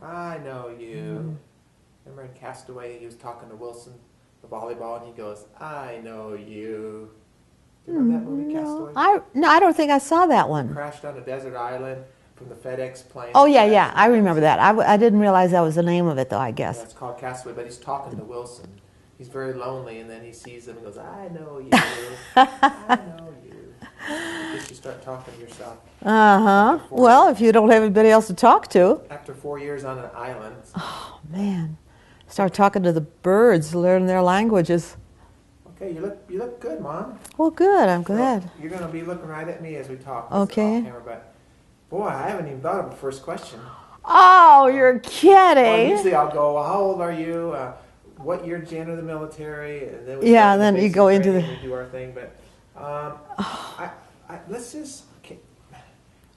I know you. Remember in Castaway, he was talking to Wilson, the volleyball, and he goes, I know you. Do you remember that movie, No, Castaway? I don't think I saw that He one. crashed on a desert island from the FedEx plane Oh that yeah, crashed yeah, in I the remember desert. that. I didn't realize that was the name of it though, I Yeah, guess. it's called Castaway, but he's talking to Wilson. He's very lonely, and then he sees him and goes, I know you. I know you. I guess you start talking to yourself after Uh-huh. 4 years. Well, if you don't have anybody else to talk to. After 4 years on an island. Oh man. Start talking to the birds, learn their languages. Okay, you look good, Mom. Well, good, I'm So glad. you're gonna be looking right at me as we talk. This off Okay. camera, but boy, I haven't even thought of the first question. Oh, you're Well, kidding. usually I'll go, well, how old are you? What year did you enter the military? And then we Yeah, start then the you basic go into training, the... we do our thing. But let's just. Okay,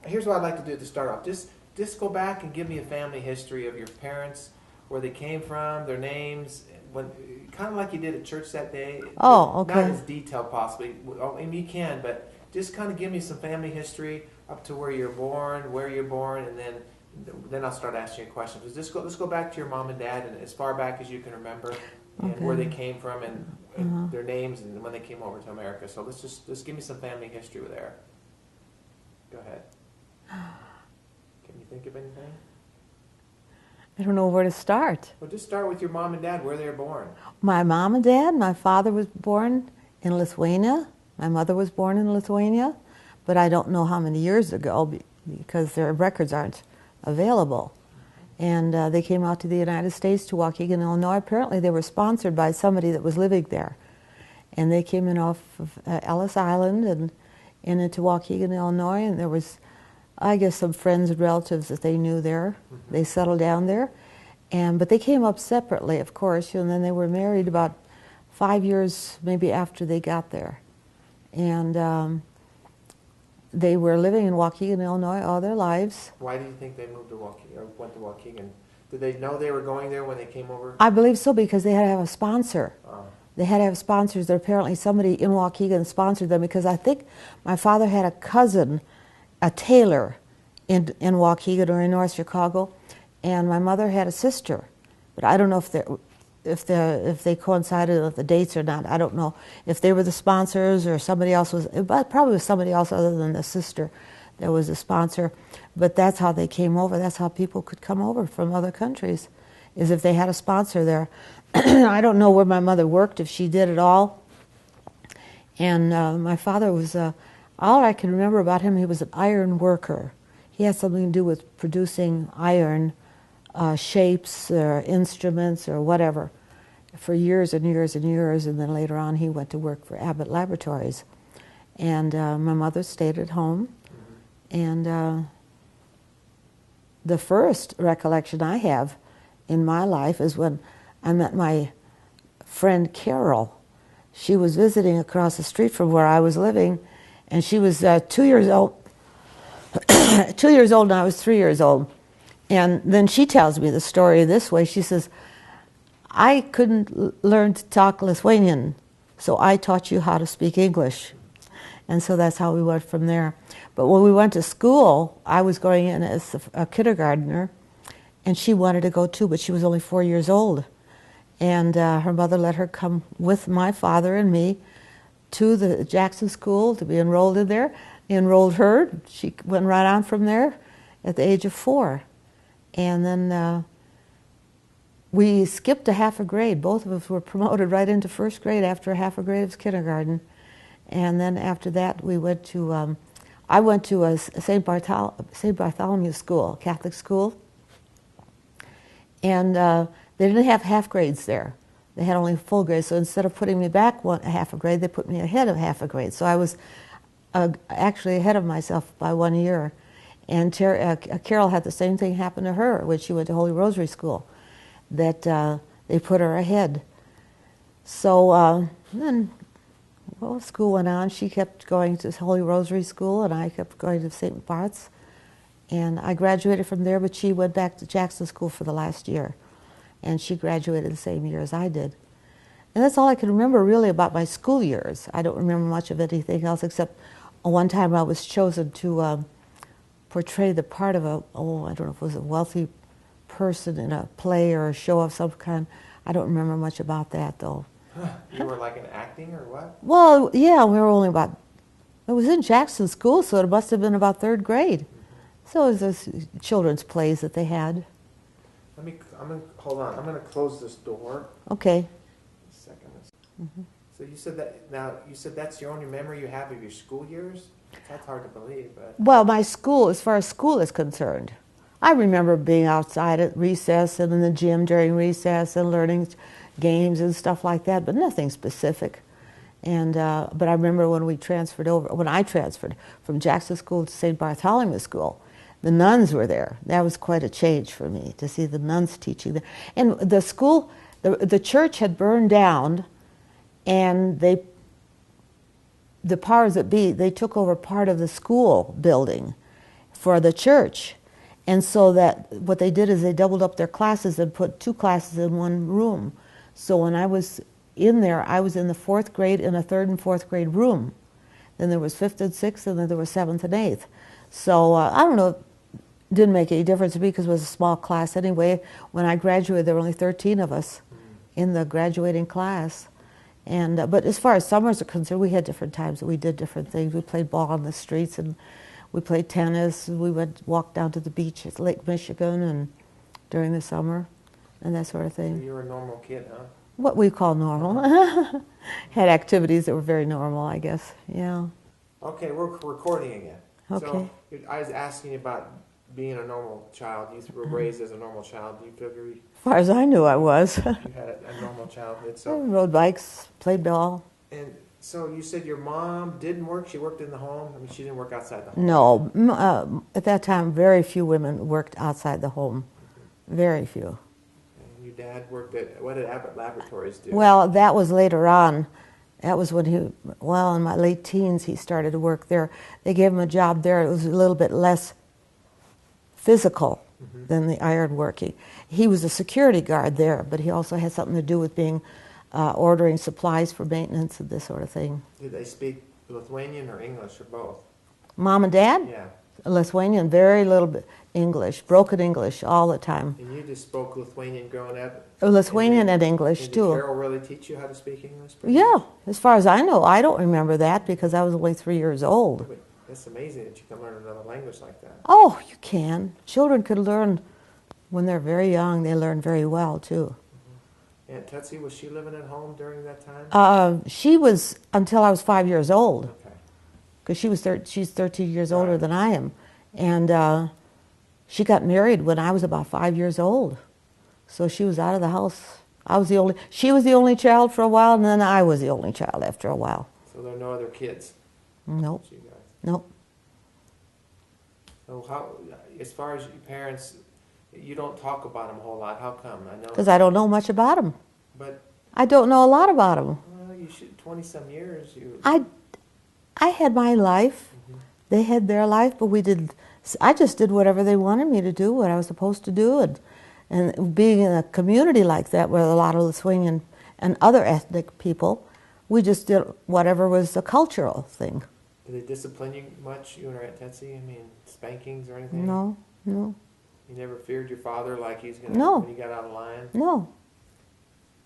here's what I'd like to do to start off. Just go back and give me a family history of your parents, where they came from, their names, when kind of like you did at church that day. Oh, Not okay. as detailed, possibly. I mean, you can, but just kind of give me some family history up to where you're born, and then I'll start asking you questions. Let's go back to your mom and dad, and as far back as you can remember, and where they came from, and their names, and when they came over to America. So let's just give me some family history there. Go ahead. Can you think of anything? I don't know where to start. Well, just start with your mom and dad, where they were born. My mom and dad, my father was born in Lithuania. My mother was born in Lithuania, but I don't know how many years ago because their records aren't available. And they came out to the United States, to Waukegan, Illinois. Apparently they were sponsored by somebody that was living there. And they came in off of Ellis Island and into Waukegan, Illinois, and there was, I guess, some friends and relatives that they knew there. They settled down there. But they came up separately, of course, and then they were married about 5 years maybe after they got there. And they were living in Waukegan, Illinois all their lives. Why do you think they moved to Waukegan, or went to Waukegan? Did they know they were going there when they came over? I believe so, because they had to have a sponsor. Oh. They had to have sponsors. There apparently somebody in Waukegan sponsored them, because I think my father had a cousin, a tailor, in Waukegan or in North Chicago, and my mother had a sister. But I don't know if they coincided with the dates or not. I don't know if they were the sponsors or somebody else was. But probably was somebody else other than the sister that was a sponsor. But that's how they came over. That's how people could come over from other countries, is if they had a sponsor there. I don't know where my mother worked, if she did at all. And my father was, all I can remember about him, he was an iron worker. He had something to do with producing iron shapes or instruments or whatever for years and years and years. And then later on he went to work for Abbott Laboratories. And my mother stayed at home. And the first recollection I have in my life is when I met my friend Carol. She was visiting across the street from where I was living, and she was 2 years old. 2 years old, and I was 3 years old. And then she tells me the story this way. She says, I couldn't learn to talk Lithuanian, so I taught you how to speak English. And so that's how we went from there. But when we went to school, I was going in as a kindergartner, and she wanted to go too, but she was only 4 years old. And her mother let her come with my father and me to the Jackson School to be enrolled in there. They enrolled her. She went right on from there at the age of 4. And then we skipped a half a grade. Both of us were promoted right into first grade after a half a grade of kindergarten. And then after that, we went to, I went to a St. Bartholomew school, Catholic school. And they didn't have half grades there. They had only full grades. So instead of putting me back half a grade, they put me ahead of half a grade. So I was actually ahead of myself by 1 year. And Carol had the same thing happen to her when she went to Holy Rosary School, that they put her ahead. So then, well, school went on. She kept going to Holy Rosary School, and I kept going to St. Bart's. And I graduated from there, but she went back to Jackson School for the last year. And she graduated the same year as I did. And that's all I can remember really about my school years. I don't remember much of anything else, except one time I was chosen to portray the part of I don't know if it was a wealthy person in a play or a show of some kind. I don't remember much about that, though. You were like in acting or what? Well, yeah, we were only about, it was in Jackson School, so it must have been about third grade. So it was those children's plays that they had. Hold on, I'm gonna close this door. Okay. A second. So you said that's the only memory you have of your school years? That's hard to believe, but. Well, my school, as far as school is concerned, I remember being outside at recess and in the gym during recess and learning games and stuff like that, but nothing specific. And but I remember when I transferred from Jackson School to St. Bartholomew School, the nuns were there. That was quite a change for me to see the nuns teaching there. And the school, the church had burned down, and the powers that be, they took over part of the school building for the church. And so that what they did is they doubled up their classes and put 2 classes in one room. So when I was in there, I was in the 4th grade in a 3rd and 4th grade room. Then there was 5th and 6th, and then there was 7th and 8th. So I don't know, it didn't make any difference to me because it was a small class anyway. When I graduated, there were only 13 of us in the graduating class. And but as far as summers are concerned, we had different times that we did different things. We played ball on the streets, and we played tennis. We would walk down to the beach at Lake Michigan and during the summer and that sort of thing. So you were a normal kid, huh? What we call normal. Had activities that were very normal, I guess. Yeah. Okay, we're recording again. Okay. So I was asking you about being a normal child. You were raised as a normal child. Do you feel As far as I knew, I was. you had a normal childhood? I So, rode bikes, played ball. and so you said your mom didn't work. She worked in the home. I mean, she didn't work outside the home. No, at that time, very few women worked outside the home. Very few. And your dad worked at, what did Abbott Laboratories do? Well, that was later on. That was when in my late teens, he started to work there. They gave him a job there. It was a little bit less physical than the iron working. He was a security guard there, but he also had something to do with being ordering supplies for maintenance and this sort of thing. Did they speak Lithuanian or English or both? Mom and Dad? Yeah. Lithuanian, very little bit English, broken English all the time. And you just spoke Lithuanian growing up? Lithuanian and English, Did too. Carol really teach you how to speak English? Yeah, as far as I know. I don't remember that because I was only 3 years old. But that's amazing that you can learn another language like that. Oh, you can. Children could learn when they're very young. They learn very well, too. Aunt Tutsi, was she living at home during that time? She was until I was 5 years old. Okay. Because she's 13 years older than I am. And she got married when I was about 5 years old. So she was out of the house. She was the only child for a while, and then I was the only child after a while. So there are no other kids? Nope. You guys. Nope. So how, as far as your parents, you don't talk about them a whole lot. How come? I know. Because I don't know much about them. But, I don't know a lot about them. well, you should, 20-some years, you... I had my life. They had their life, but I just did whatever they wanted me to do, what I was supposed to do. And being in a community like that with a lot of Lithuanian and other ethnic people, we just did whatever was a cultural thing. Did they discipline you much, you and Aunt Tetsi? I mean, spankings or anything? No. You never feared your father like he's going to, No. when he got out of line? No.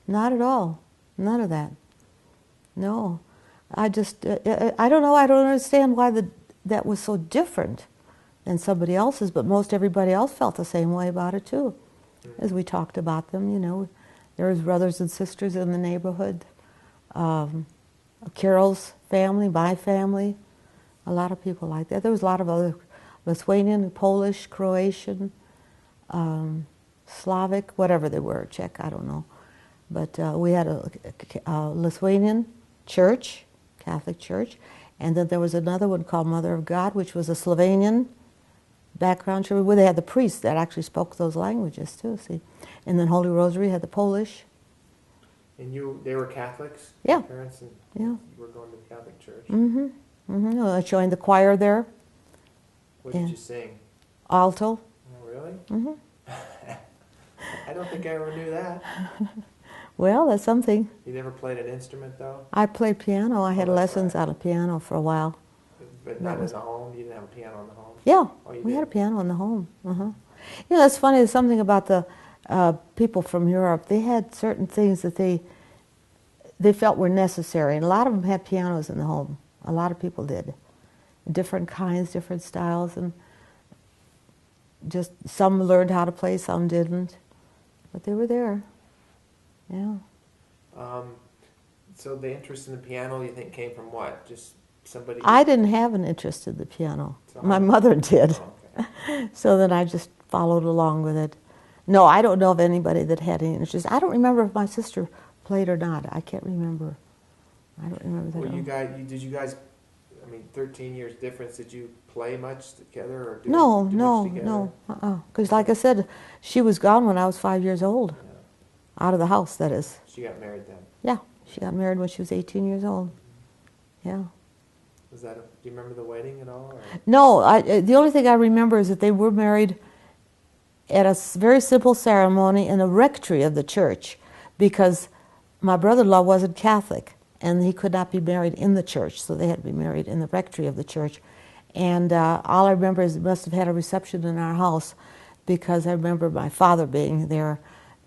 Not at all. None of that. No. I don't know. I don't understand why that was so different than somebody else's, but most everybody else felt the same way about it too. As we talked about them, there was brothers and sisters in the neighborhood. Carol's family, my family, a lot of people like that. There was a lot of other Lithuanian, Polish, Croatian, Slavic, whatever they were, Czech, I don't know. But we had a Lithuanian church, Catholic church, and then there was another one called Mother of God, which was a Slovenian background church, where they had the priests that actually spoke those languages too, see. And then Holy Rosary had the Polish. And they were Catholics? Yeah. Your parents? And Yeah. You were going to the Catholic church? I joined the choir there, What Yeah. did you sing? alto. Oh, really? I don't think I ever knew that. Well, that's something. You never played an instrument, though? I played piano. I had that's lessons right. on a piano for a while. But not in the home? You didn't have a piano in the home? Yeah, Oh, you we had a did? piano in the home. You know, it's funny. There's something about the people from Europe. They had certain things that they felt were necessary, and a lot of them had pianos in the home. A lot of people did, different kinds, different styles, and just some learned how to play, some didn't, but they were there. Yeah. So the interest in the piano, you think, came from what? Just somebody? I didn't have an interest in the piano. So My mother did. Oh, okay. So then I just followed along with it. No, I don't know of anybody that had any interest. I don't remember if my sister played or not. I can't remember. I don't remember that. Well, did you guys, I mean, 13 years difference, did you play much together or do No, much no, together? no. Because like I said, she was gone when I was 5 years old. Yeah. Out of the house, that is. She got married then? Yeah, she got married when she was 18 years old. Yeah. Was that, do you remember the wedding at all? Or? No, the only thing I remember is that they were married at a very simple ceremony in the rectory of the church, because my brother-in-law wasn't Catholic and he could not be married in the church, so they had to be married in the rectory of the church. And all I remember is it must have had a reception in our house, because I remember my father being there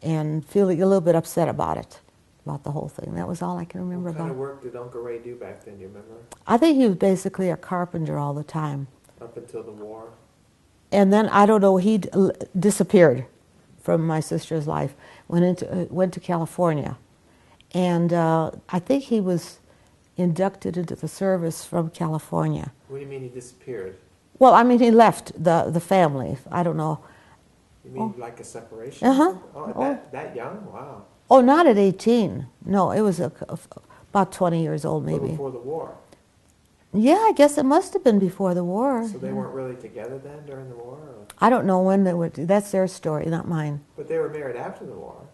and feeling a little bit upset about it, about the whole thing. That was all I can remember about it. What kind of work did Uncle Ray do back then, do you remember? I think he was basically a carpenter all the time. Up until the war? And then, I don't know, he disappeared from my sister's life, went to California. And I think he was inducted into the service from California. What do you mean he disappeared? Well, I mean, he left the family. I don't know. You mean like a separation? Uh-huh. Oh, that young? Wow. Oh, not at 18. No, it was about 20 years old, maybe. Well, before the war? Yeah, I guess it must have been before the war. So they weren't really together then during the war? Or? I don't know when they were. That's their story, not mine. But they were married after the war.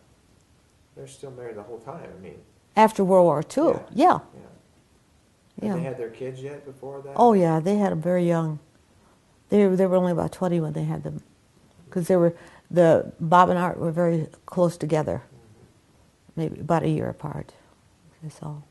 They're still married the whole time, I mean. After World War II, yeah. Had they had their kids yet before that? Oh, yeah, they had them very young. They were only about 20 when they had them. Because Bob and Art were very close together. Mm-hmm. Maybe about a year apart. That's all.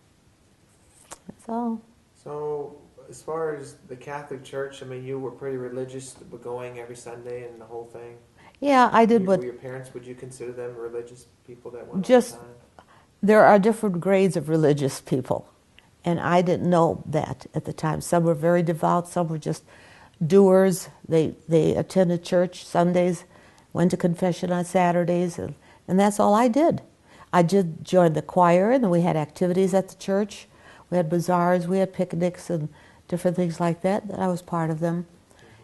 That's all. So, as far as the Catholic Church, I mean, you were pretty religious, going every Sunday and the whole thing? Yeah, I did. Were your parents, would you consider them religious people that went just, all the time? There are different grades of religious people. And I didn't know that at the time. Some were very devout, some were just doers. They attended church Sundays, went to confession on Saturdays, and that's all I did. I did join the choir, and then we had activities at the church. We had bazaars, we had picnics and different things like that I was part of them.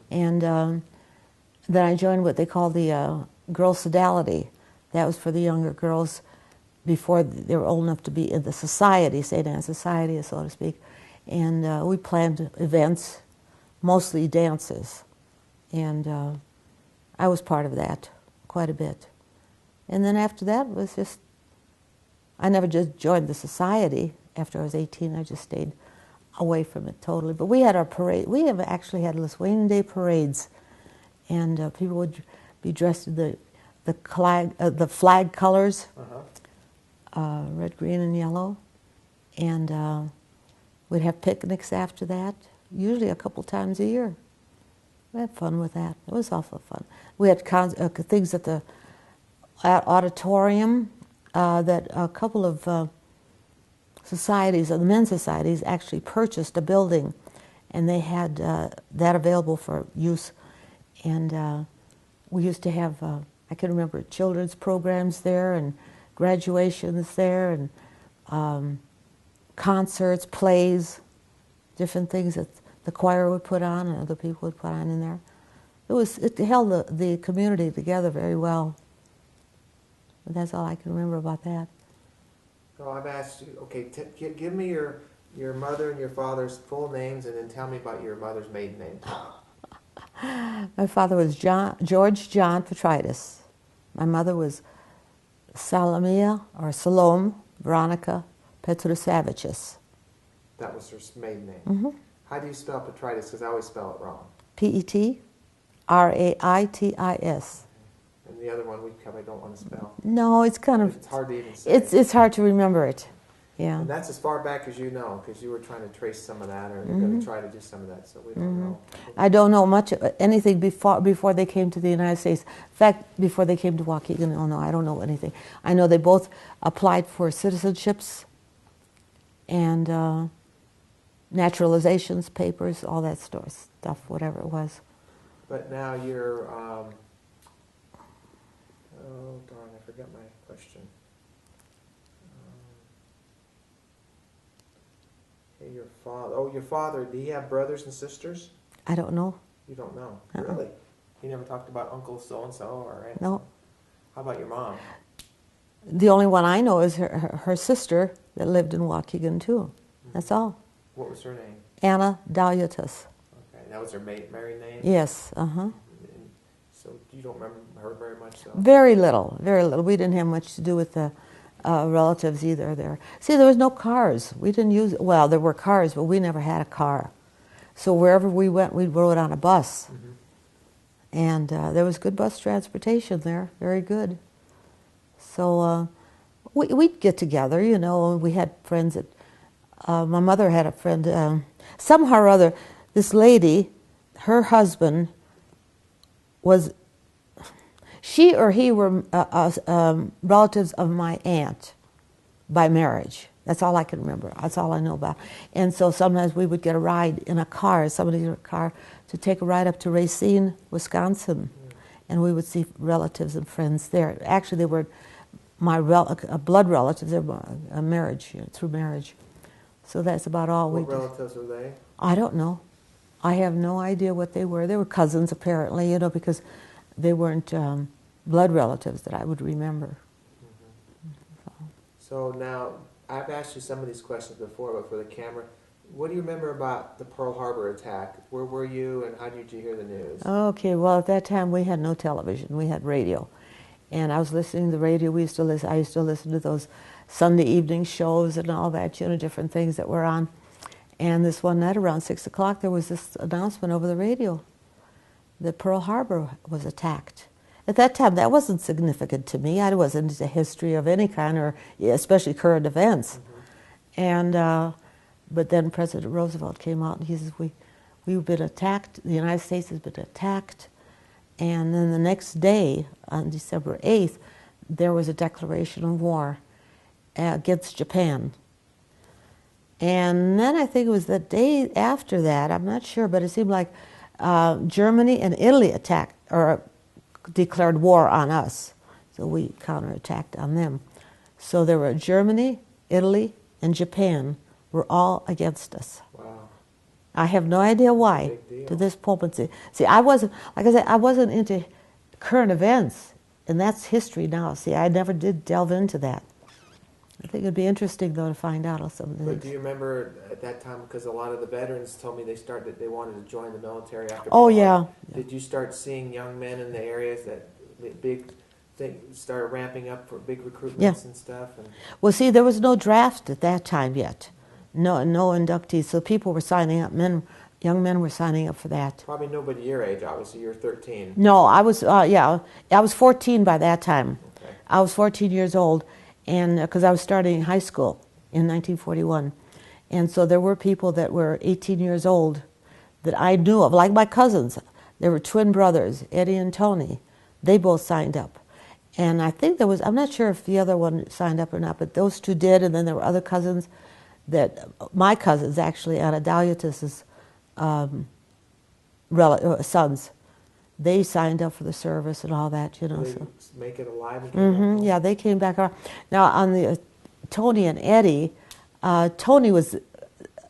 And then I joined what they call the Girl Sodality. That was for the younger girls before they were old enough to be in the society, St. Anne's Society, so to speak. And we planned events, mostly dances. And I was part of that quite a bit. And then after that was just, I never just joined the society. After I was 18, I just stayed away from it totally. But we had our parade. We have actually had Lithuanian Day parades, and people would be dressed in the flag colors, red, green, and yellow, and we'd have picnics after that. Usually a couple times a year. We had fun with that. It was awful fun. We had things at the auditorium that a couple of societies, the men's societies, actually purchased a building, and they had that available for use. And we used to have, I can remember, children's programs there, and graduations there, and concerts, plays, different things that the choir would put on and other people would put on in there. It held the community together very well. But that's all I can remember about that. So I've asked you, okay, give me your mother and your father's full names, and then tell me about your mother's maiden name. My father was George John Petritus. My mother was Salome Veronica Petrusavicius. That was her maiden name. Mm-hmm. How do you spell Petritus? Because I always spell it wrong. Petraitis. And the other one we probably don't want to spell. No, it's kind of... It's hard to even say. It's hard to remember it. Yeah. And that's as far back as you know, because you were trying to trace some of that, or you're going to try to do some of that, so we don't know. I don't know much anything before they came to the United States. In fact, before they came to Waukegan, Illinois, I don't know anything. I know they both applied for citizenships and naturalizations papers, all that stuff, whatever it was. But now you're, oh darn, I forgot my question. Hey, your father, did he have brothers and sisters? I don't know. You don't know? Uh-uh. Really? He never talked about Uncle so-and-so or anything? No. How about your mom? The only one I know is her sister that lived in Waukegan too. That's all. What was her name? Anna Dalyatis. Okay, that was her married name? Yes, And so you don't remember her very much, though? Very little, very little. We didn't have much to do with the relatives either there. See, there was no cars. We didn't use, well, there were cars, but we never had a car. So wherever we went, we rode on a bus. And there was good bus transportation there, very good. So we'd get together, you know. We had friends that, my mother had a friend, somehow or other, this lady, her husband was, she or he were relatives of my aunt by marriage. That's all I can remember. That's all I know about. And so sometimes we would get a ride in a car, somebody's car, to take a ride up to Racine, Wisconsin. And we would see relatives and friends there. Actually, they were my blood relatives. They were a marriage, through marriage. So that's about all we did. What relatives were they? I don't know. I have no idea what they were. They were cousins, apparently, you know, because they weren't blood relatives that I would remember. So now, I've asked you some of these questions before, but for the camera, what do you remember about the Pearl Harbor attack? Where were you, and how did you hear the news? Okay, well, at that time we had no television. We had radio. And I was listening to the radio. I used to listen to those Sunday evening shows and all that, you know, different things that were on. And this one night around 6 o'clock, there was this announcement over the radio that Pearl Harbor was attacked. At that time, that wasn't significant to me. I wasn't into history of any kind, or especially current events. And but then President Roosevelt came out and he says, we've been attacked. The United States has been attacked. And then the next day, on December 8th, there was a declaration of war against Japan. And then I think it was the day after that, I'm not sure, but it seemed like Germany and Italy attacked or declared war on us. So we counterattacked on them. So there were Germany, Italy, and Japan were all against us. Wow. I have no idea why, to this moment. See, I wasn't, like I said, I wasn't into current events, and that's history now. See, I never did delve into that. I think it'd be interesting, though, to find out some of the But things. do you remember at that time, because a lot of the veterans told me they wanted to join the military after Oh, Pearl yeah. Harbor. Did you start seeing young men in the areas that started ramping up for big recruitments and stuff? And Well, see, there was no draft at that time yet. No inductees, so people were signing up. Young men were signing up for that. probably nobody your age, obviously. You're 13. No, I was, I was 14 by that time. Okay. I was 14 years old, and because I was starting high school in 1941. And so there were people that were 18 years old that I knew of, like my cousins. There were twin brothers, Eddie and Tony. They both signed up. And I think there was, I'm not sure if the other one signed up or not, but those two did, and then there were other cousins my cousins actually, Anna Dalyatis' sons, they signed up for the service and all that, you know. Did So. they make it alive and came back? Yeah, they came back around. Now, on the Tony and Eddie, Tony was,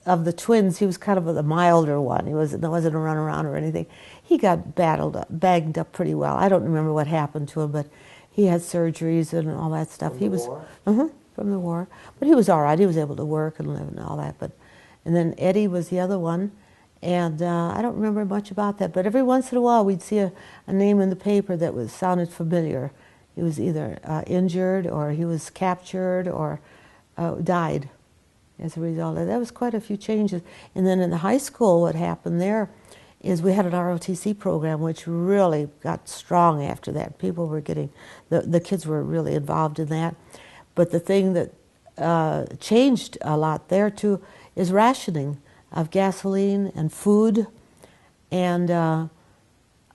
of the twins, he was kind of the milder one. He wasn't a runaround or anything. He got bagged up pretty well. I don't remember what happened to him, but he had surgeries and all that stuff. From He the was war? From the war, but he was all right. He was able to work and live and all that. And then Eddie was the other one, and I don't remember much about that. But every once in a while, we'd see a name in the paper that sounded familiar. He was either injured, or he was captured, or died as a result of that. That was quite a few changes. And then in the high school, what happened there is we had an ROTC program which really got strong after that. People were getting, the kids were really involved in that. But the thing that changed a lot there too is rationing of gasoline and food. And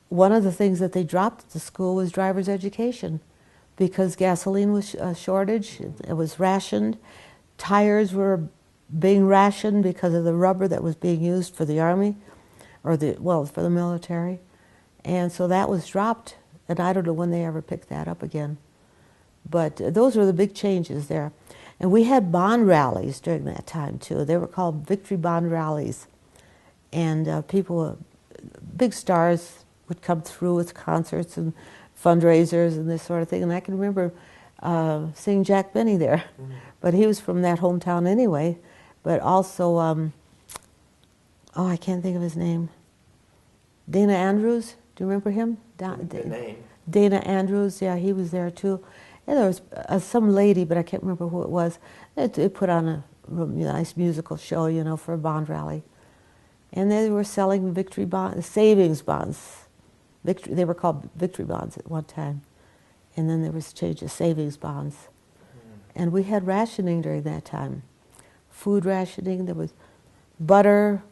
one of the things that they dropped at the school was driver's education because gasoline was a shortage. It was rationed. Tires were being rationed because of the rubber that was being used for the army, or for the military. And so that was dropped, and I don't know when they ever picked that up again. But those were the big changes there. And we had bond rallies during that time too. They were called victory bond rallies. And people, big stars would come through with concerts and fundraisers and this sort of thing. And I can remember seeing Jack Benny there. Mm-hmm. But he was from that hometown anyway. But also, I can't think of his name. Dana Andrews, do you remember him? The name. Dana Andrews, yeah, he was there too. And there was some lady, but I can't remember who it was. They put on a nice musical show, for a bond rally. And they were selling victory bonds, savings bonds. They were called victory bonds at one time. And then there was change to savings bonds. And we had rationing during that time. Food rationing, there was butter,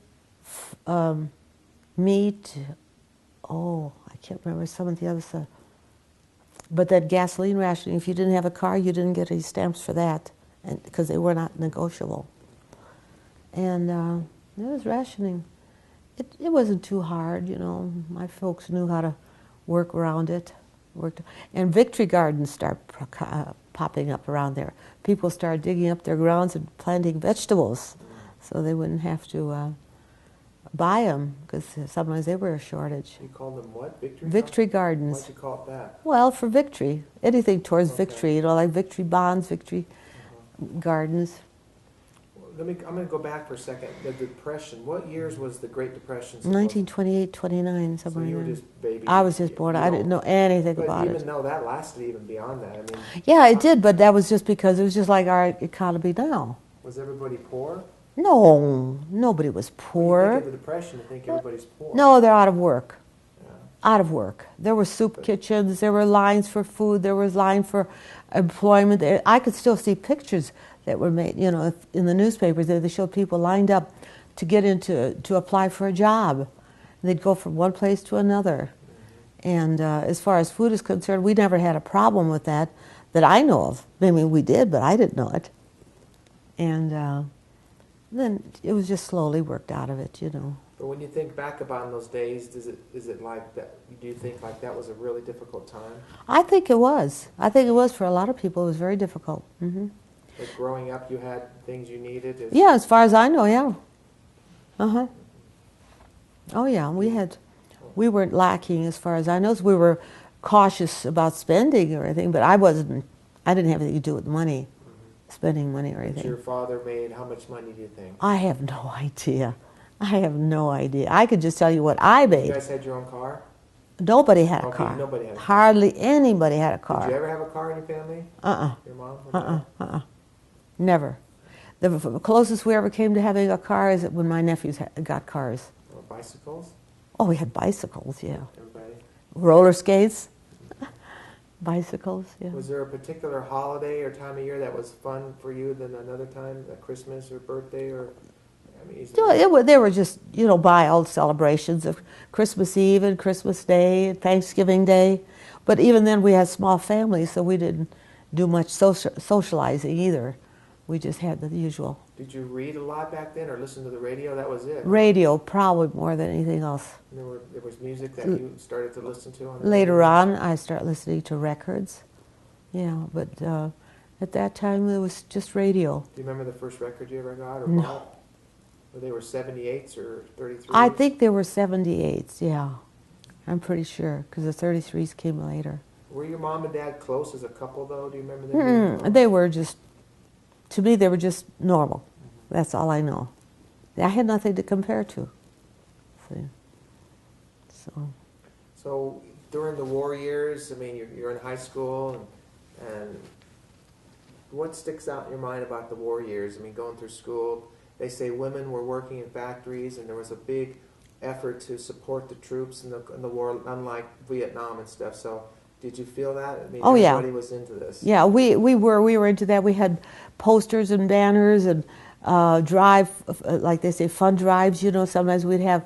meat, I can't remember some of the other stuff. But that gasoline rationing, if you didn't have a car, you didn't get any stamps for that, because they were not negotiable. And it was rationing. It wasn't too hard, My folks knew how to work around it. And victory gardens start popping up around there. People started digging up their grounds and planting vegetables, so they wouldn't have to buy them, because sometimes they were a shortage. You called them what? Victory gardens. Why'd you call it that? Well, for victory. Anything towards victory, like victory bonds, victory gardens. I'm going to go back for a second. The Depression. What years was the Great Depression? 1928, 29, somewhere. So you were just baby. I was just born. I didn't know anything about it. But even though that lasted even beyond that, Yeah, it did, but that was just because it was just like our economy now. Was everybody poor? No, nobody was poor. When you think of the Depression, you think everybody's poor. No, they're out of work. Yeah. Out of work. There were soup kitchens. There were lines for food. There was line for employment. I could still see pictures that were made, in the newspapers. They showed people lined up to get to apply for a job. And they'd go from one place to another. Mm-hmm. And as far as food is concerned, we never had a problem with that I know of. We did, but I didn't know it. And then it was just slowly worked out of it, But when you think back about those days, is it like that? Do you think like that was a really difficult time? I think it was. I think it was for a lot of people. It was very difficult. Mm-hmm. Like growing up, you had things you needed? Yeah, as far as I know, yeah. Uh-huh. Oh, yeah, we weren't lacking as far as I know. We were cautious about spending or anything, but I didn't have anything to do with money, spending money or anything. Your father made how much money, do you think? I have no idea. I could just tell you what I made. You guys had your own car? Nobody had a car. Nobody had a car. Hardly anybody had a car. Did you ever have a car in your family? Your mom? Never. The closest we ever came to having a car is when my nephews got cars. Or bicycles? Oh, we had bicycles, yeah. Everybody? Roller skates. Bicycles, yeah. Was there a particular holiday or time of year that was fun for you than another time, like Christmas or birthday or... They were just, wild celebrations of Christmas Eve and Christmas Day and Thanksgiving Day. But even then we had small families, so we didn't do much socializing either. We just had the usual. Did you read a lot back then or listen to the radio? That was it? Radio, probably more than anything else. And there was music that you started to listen to on the Later radio? on, I started listening to records. Yeah, but at that time it was just radio. Do you remember the first record you ever got or No. bought? Were they were 78s or 33s? I think they were 78s, yeah. I'm pretty sure, because the 33s came later. Were your mom and dad close as a couple, though? Do you remember them being close? They were just, to me, they were just normal. Mm-hmm. That's all I know. I had nothing to compare to. See? So during the war years, you're in high school, and what sticks out in your mind about the war years? Going through school, they say women were working in factories, and there was a big effort to support the troops in the war, unlike Vietnam and stuff. So Did you feel that? I mean, Oh, yeah. everybody was into this. Yeah, we were into that. We had posters and banners and like they say, fund drives. You know, sometimes we'd have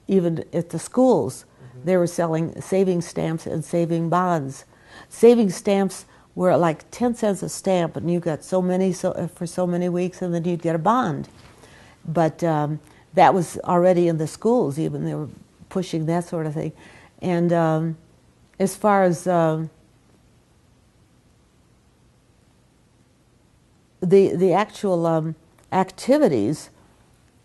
even at the schools, they were selling saving stamps and saving bonds. Saving stamps were like 10 cents a stamp, and you got so many for so many weeks, and then you'd get a bond. But that was already in the schools. Even they were pushing that sort of thing. And as far as the actual activities,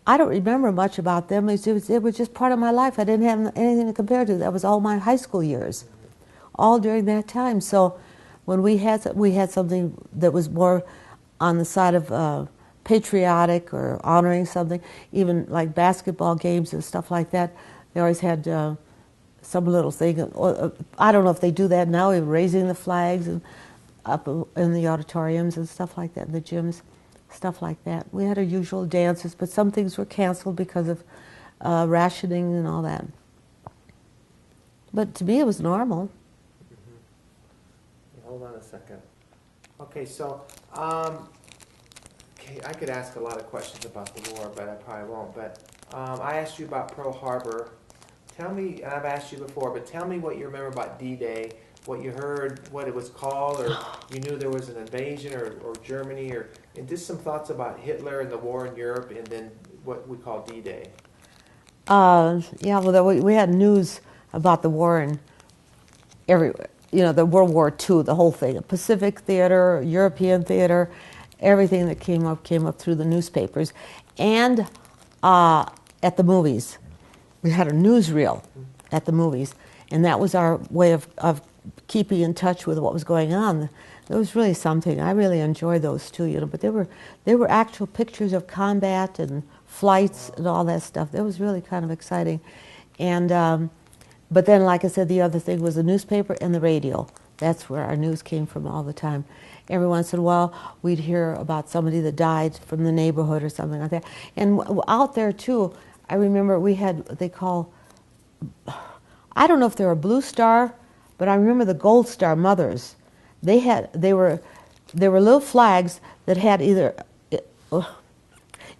I don't remember much about them. It was just part of my life. I didn't have anything to compare to. That was all my high school years, all during that time. So when we had something that was more on the side of patriotic or honoring something, even like basketball games and stuff like that, they always had some little thing. I don't know if they do that now, even raising the flags and up in the auditoriums and stuff like that, in the gyms, stuff like that. We had our usual dances, but some things were canceled because of rationing and all that. But to me, it was normal. Hold on a second. Okay, so okay, I could ask a lot of questions about the war, but I probably won't. But I asked you about Pearl Harbor. Tell me, and I've asked you before, but tell me what you remember about D-Day, what you heard, what it was called, or you knew there was an invasion, or Germany, and just some thoughts about Hitler and the war in Europe, and then what we call D-Day. Yeah, well, we had news about the war in everywhere. You know, the World War II, the whole thing, Pacific theater, European theater, everything that came up through the newspapers, and at the movies. We had a newsreel at the movies, and that was our way of keeping in touch with what was going on. It was really something. I really enjoyed those too, you know. But they were actual pictures of combat and flights and all that stuff. That was really kind of exciting. And but then, like I said, the other thing was the newspaper and the radio. That's where our news came from all the time. Every once in a while, we'd hear about somebody that died from the neighborhood or something like that. And out there too, I remember we had what they call, I don't know if they were Blue Star, but I remember the Gold Star mothers. They were little flags that had either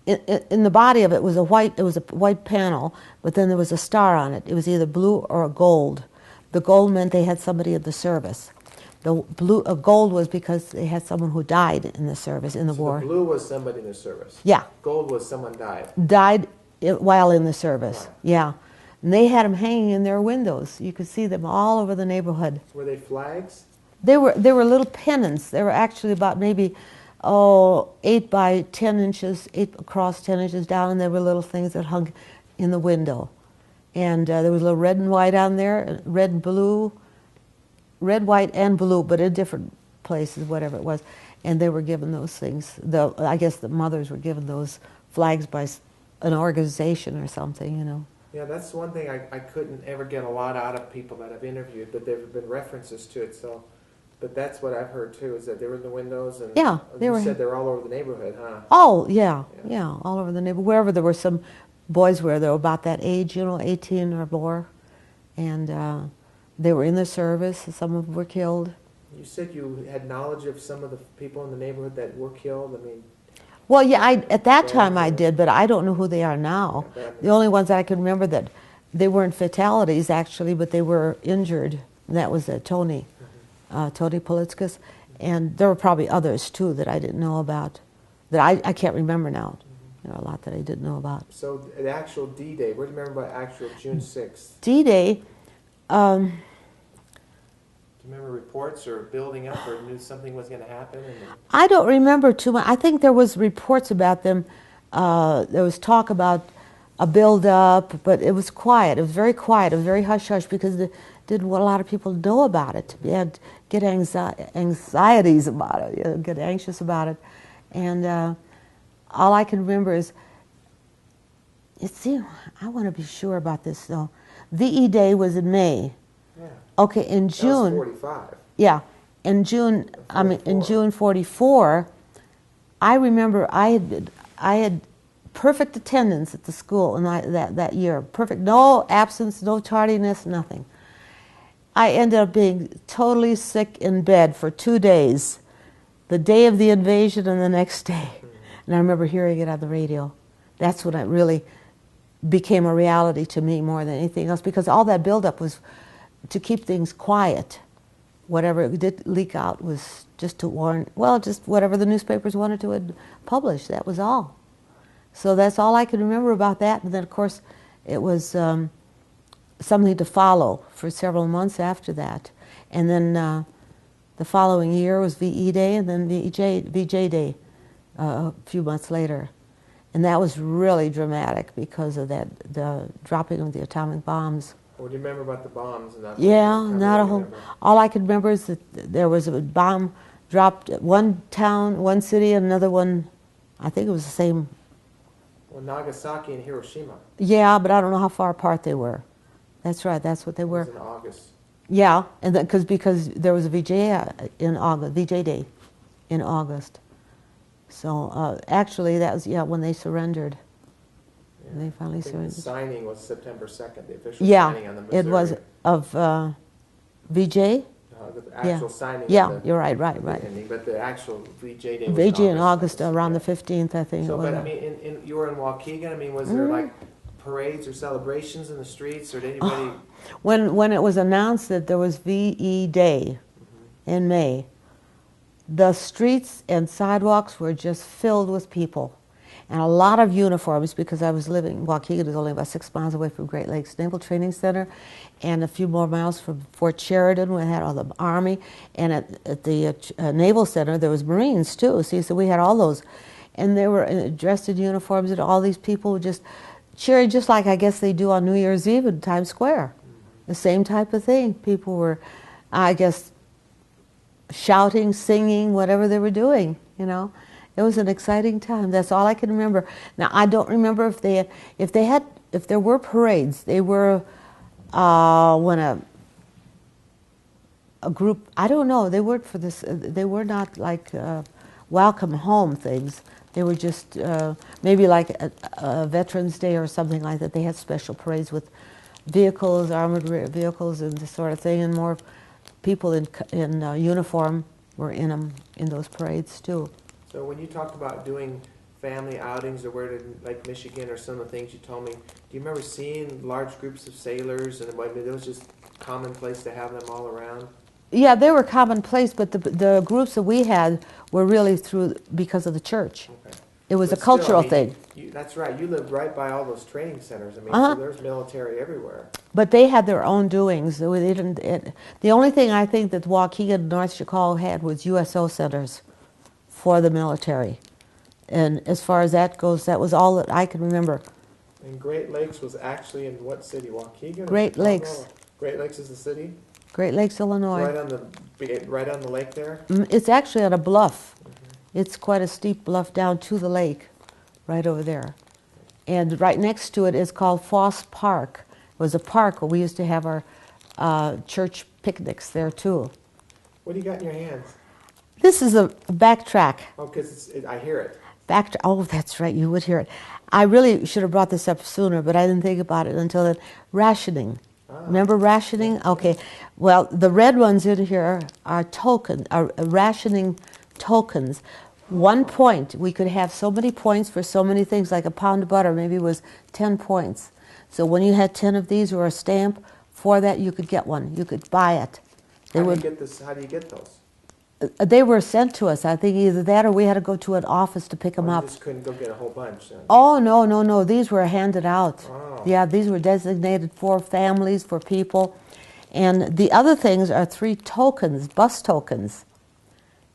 in the body of it was a white panel, but then there was a star on it. It was either blue or a gold. The gold meant they had somebody in the service. The gold was because they had someone who died in the service in the war. The blue was somebody in the service. Yeah. Gold was someone died. Died while in the service. Right. Yeah. And they had them hanging in their windows. You could see them all over the neighborhood. Were they flags? They were little pennants. They were actually about maybe 8 by 10 inches, 8 across 10 inches down, and there were little things that hung in the window. And there was a little red and white on there, red and blue, red, white, and blue, but in different places, whatever it was. And they were given those things. I guess the mothers were given those flags by an organization or something, you know. Yeah, that's one thing I couldn't ever get a lot out of people that I've interviewed, but there have been references to it. So, but that's what I've heard too, is that they were in the windows, and yeah, you said they were all over the neighborhood, huh? Oh, yeah, all over the neighborhood. Wherever there were some boys where they were about that age, you know, 18 or more, and they were in the service. Some of them were killed. You said you had knowledge of some of the people in the neighborhood that were killed. I mean, well, yeah, at that time I did, but I don't know who they are now. The only ones that I can remember that they weren't fatalities actually, but they were injured. And that was Tony Politskas, and there were probably others too that I didn't know about, that I can't remember now. There are a lot that I didn't know about. So the actual D-Day, what do you remember about actual June 6th? D-Day. Do you remember reports or building up, or knew something was going to happen? I don't remember too much. I think there was reports about them. There was talk about a build-up, but it was quiet. It was very quiet. It was very hush-hush because didn't want a lot of people to know about it. You had to get anxieties about it, you know, get anxious about it. And all I can remember is, I want to be sure about this though. VE Day was in May. Yeah. Okay, in June. That was 45. Yeah, in June. In June '44, I remember I had perfect attendance at the school, and that year, perfect, no absence, no tardiness, nothing. I ended up being totally sick in bed for 2 days. The day of the invasion and the next day. And I remember hearing it on the radio. That's when it really became a reality to me more than anything else, because all that buildup was to keep things quiet. Whatever it did leak out was just to warn, well, just whatever the newspapers wanted to publish, that was all. So that's all I can remember about that. And then, of course, it was something to follow for several months after that. And then the following year was VE Day, and then VJ Day a few months later. And that was really dramatic because of that, the dropping of the atomic bombs. What do you remember about the bombs? And that Yeah, not a whole. All I could remember is that there was a bomb dropped at one town, one city, and another one. I think it was the same. Well, Nagasaki and Hiroshima. Yeah, but I don't know how far apart they were. That's right. That's what they were. It was in August. Yeah, and because there was a VJ in August, VJ Day, in August. So actually, that was when they surrendered. Yeah. They finally surrendered. The signing was September 2nd. The official Yeah, signing on the Missouri. it was of VJ. The actual signing. Yeah, you're right. Ending, but the actual VJ Day was VJ in August, August, around the 15th, I think. So, it was. but I mean, you were in Waukegan. I mean, was there like parades or celebrations in the streets, or did anybody? When it was announced that there was VE Day in May, the streets and sidewalks were just filled with people. And a lot of uniforms, because I was living, Waukegan is only about 6 miles away from Great Lakes Naval Training Center, and a few more miles from Fort Sheridan, we had all the Army, and at the Naval Center there was Marines too, see, so we had all those. And they were dressed in uniforms, and all these people were just cheering, just like I guess they do on New Year's Eve in Times Square. The same type of thing. People were, I guess, shouting, singing, whatever they were doing, you know. It was an exciting time. That's all I can remember. Now, I don't remember if there were parades. They were when a group, I don't know, they weren't for this, they were not like welcome home things. They were just maybe like a Veterans Day or something like that. They had special parades with vehicles, armored vehicles and this sort of thing, and more people in uniform were in them, in those parades too. So when you talked about doing family outings or where to Lake Michigan or some of the things you told me, do you remember seeing large groups of sailors, and it was just commonplace to have them all around? Yeah, they were commonplace, but the groups that we had were really because of the church. Okay. It was a cultural thing. That's right. You lived right by all those training centers. I mean, so there's military everywhere. But they had their own doings. They didn't. The only thing I think that Waukegan and North Chicago had was USO centers for the military. And as far as that goes, that was all that I can remember. And Great Lakes was actually in what city? Waukegan? Great Lakes. Great Lakes is the city? Great Lakes, Illinois. Right on the lake there? It's actually on a bluff. It's quite a steep bluff down to the lake, right over there. And right next to it is called Foss Park. It was a park where we used to have our church picnics there too. What do you got in your hands? This is a backtrack. Oh, because I hear it. Oh, that's right, you would hear it. I really should have brought this up sooner, but I didn't think about it until then. Rationing. Remember rationing? Yeah. Okay. Well, the red ones in here are rationing tokens. 1 point. We could have so many points for so many things, like a pound of butter maybe was 10 points. So when you had 10 of these or a stamp for that, you could get one. You could buy it. How do you get those? They were sent to us. I think either that or we had to go to an office to pick them up. You just couldn't go get a whole bunch then? Oh, no. These were handed out. Oh. Yeah, these were designated for families, for people. And the other things are 3 tokens, bus tokens,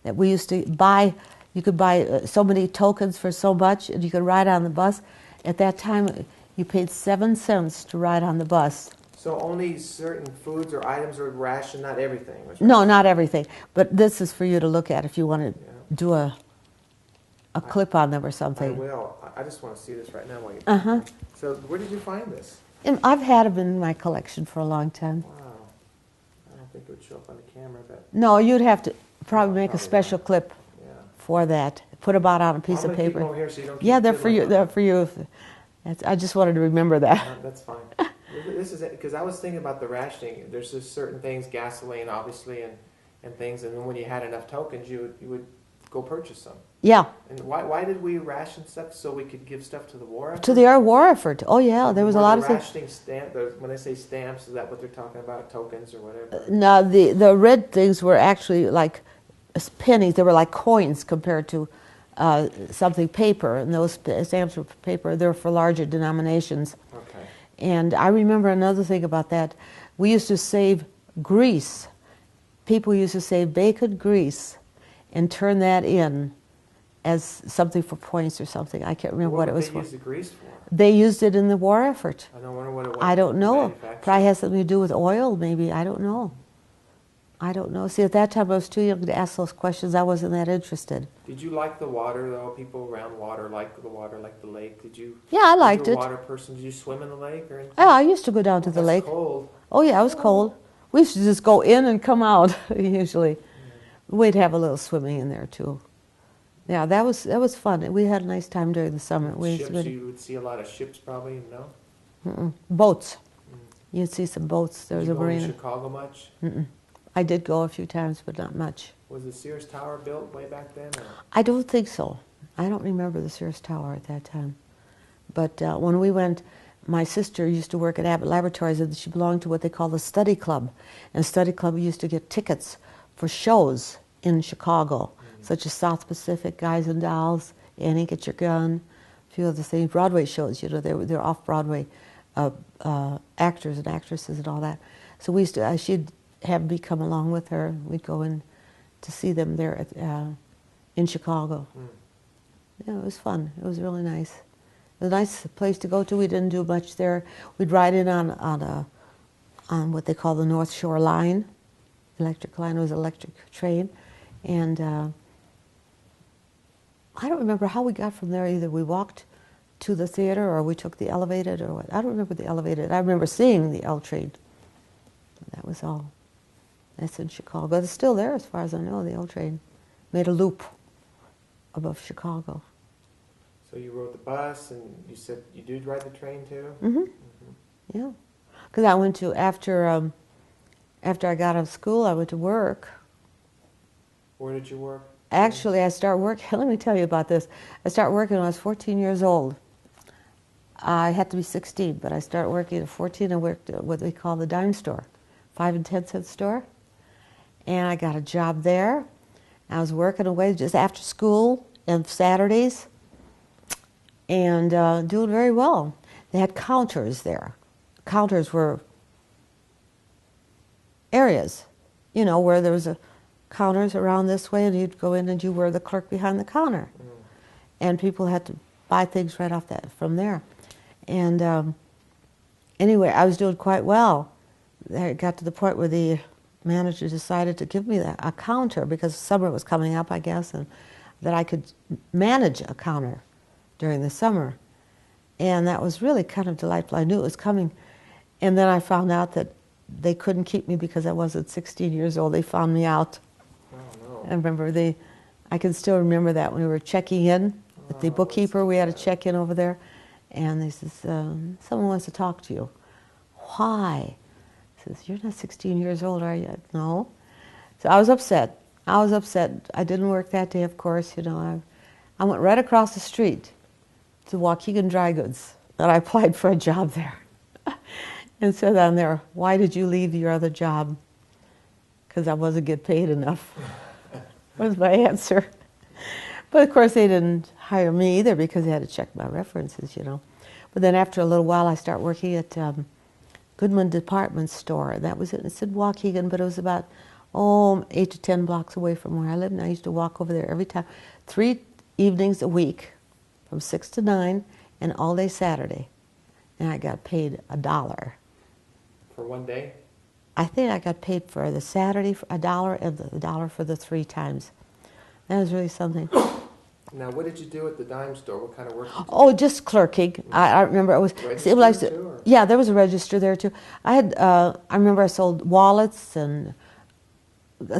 that we used to buy. You could buy so many tokens for so much, and you could ride on the bus. At that time, you paid 7 cents to ride on the bus. So only certain foods or items were rationed, not everything? No, not everything. But this is for you to look at if you want to do a clip on them or something. I will. I just want to see this right now while you So where did you find this? I've had them in my collection for a long time. Wow. I don't think it would show up on the camera, but... No, you'd have to probably make a special clip for that. Put them out on a piece of paper. Keep them over here so you don't they're for you. They're for you. I just wanted to remember that. That's fine. This is it, because I was thinking about the rationing. There's just certain things, gasoline, obviously, and things, and then when you had enough tokens, you would go purchase some. Yeah. And why did we ration stuff so we could give stuff to the war effort? To the war effort. Oh yeah, there was a lot of things. Rationing when they say stamps, is that what they're talking about? Tokens or whatever? No, the red things were actually like pennies. They were like coins compared to something paper, and those stamps were paper. They were for larger denominations. Okay. And I remember another thing about that. We used to save grease. People used to save bacon grease and turn that in as something for points or something. I can't remember what it was for. What did they use the grease for? They used it in the war effort. I don't wonder what it was. I don't know. Probably has something to do with oil, maybe. I don't know. I don't know. See, at that time I was too young to ask those questions. I wasn't that interested. Did you like the water, though? People around water like the water, like the lake. Did you? Yeah, I liked it. Were you a water person? Did you swim in the lake or anything? Yeah, I used to go down to the lake. Cold. Oh yeah, it was cold. We used to just go in and come out usually. We'd have a little swimming in there too. Yeah, that was fun. We had a nice time during the summer. Ships, you would see a lot of ships probably, no? Boats. You'd see some boats. There was Did a you go marina. to Chicago much? I did go a few times, but not much. Was the Sears Tower built way back then? Or? I don't think so. I don't remember the Sears Tower at that time. But when we went, my sister used to work at Abbott Laboratories, and she belonged to what they call the Study Club. And the Study Club used to get tickets for shows in Chicago, such as South Pacific, Guys and Dolls, Annie, Get Your Gun, a few other things, Broadway shows. You know, they're off-Broadway actors and actresses and all that. So we used to, she'd have me come along with her. We'd go in to see them there in Chicago. Yeah, it was fun. It was really nice. It was a nice place to go to. We didn't do much there. We'd ride in on what they call the North Shore Line. Electric line. It was an electric train. And I don't remember how we got from there. Either we walked to the theater or we took the elevated or what. I don't remember the elevated. I remember seeing the L train. That was all. That's in Chicago. It's still there as far as I know, the L train. Made a loop above Chicago. So you rode the bus, and you said you did ride the train too? Yeah. Because I went to, after I got out of school, I went to work. Where did you work? Actually, I started working, let me tell you about this. I started working when I was 14 years old. I had to be 16, but I started working at 14 and worked at what they call the dime store, 5 and 10 cent store. And I got a job there. I was working away just after school and Saturdays and doing very well. They had counters there. Counters were areas, you know, where there was counters around this way, and you'd go in and you were the clerk behind the counter. And people had to buy things right off that from there. And anyway, I was doing quite well. It got to the point where the manager decided to give me a counter because summer was coming up, I guess, and that I could manage a counter during the summer. And that was really kind of delightful. I knew it was coming. And then I found out that they couldn't keep me because I wasn't 16 years old. They found me out. Oh, no. I remember I can still remember that when we were checking in with the bookkeeper. We had to check in over there. And they says, someone wants to talk to you. Why? He says, you're not 16 years old, are you? No. So I was upset. I didn't work that day, of course. You know, I went right across the street to Waukegan Dry Goods, and I applied for a job there. And said on there, why did you leave your other job? Because I wasn't getting paid enough, was my answer. But of course they didn't hire me either because they had to check my references, you know. But then after a little while I started working at Goodman Department Store. That was it. It's in Waukegan, but it was about 8 to 10 blocks away from where I lived. And I used to walk over there every time, 3 evenings a week, from 6 to 9, and all day Saturday. And I got paid $1. For one day? I think I got paid for the Saturday for $1 and the $1 for the 3 times. That was really something. Now, what did you do at the dime store? What kind of work did you do? Oh, just clerking. I remember it was. Register too, or? Yeah, there was a register there too. I remember I sold wallets and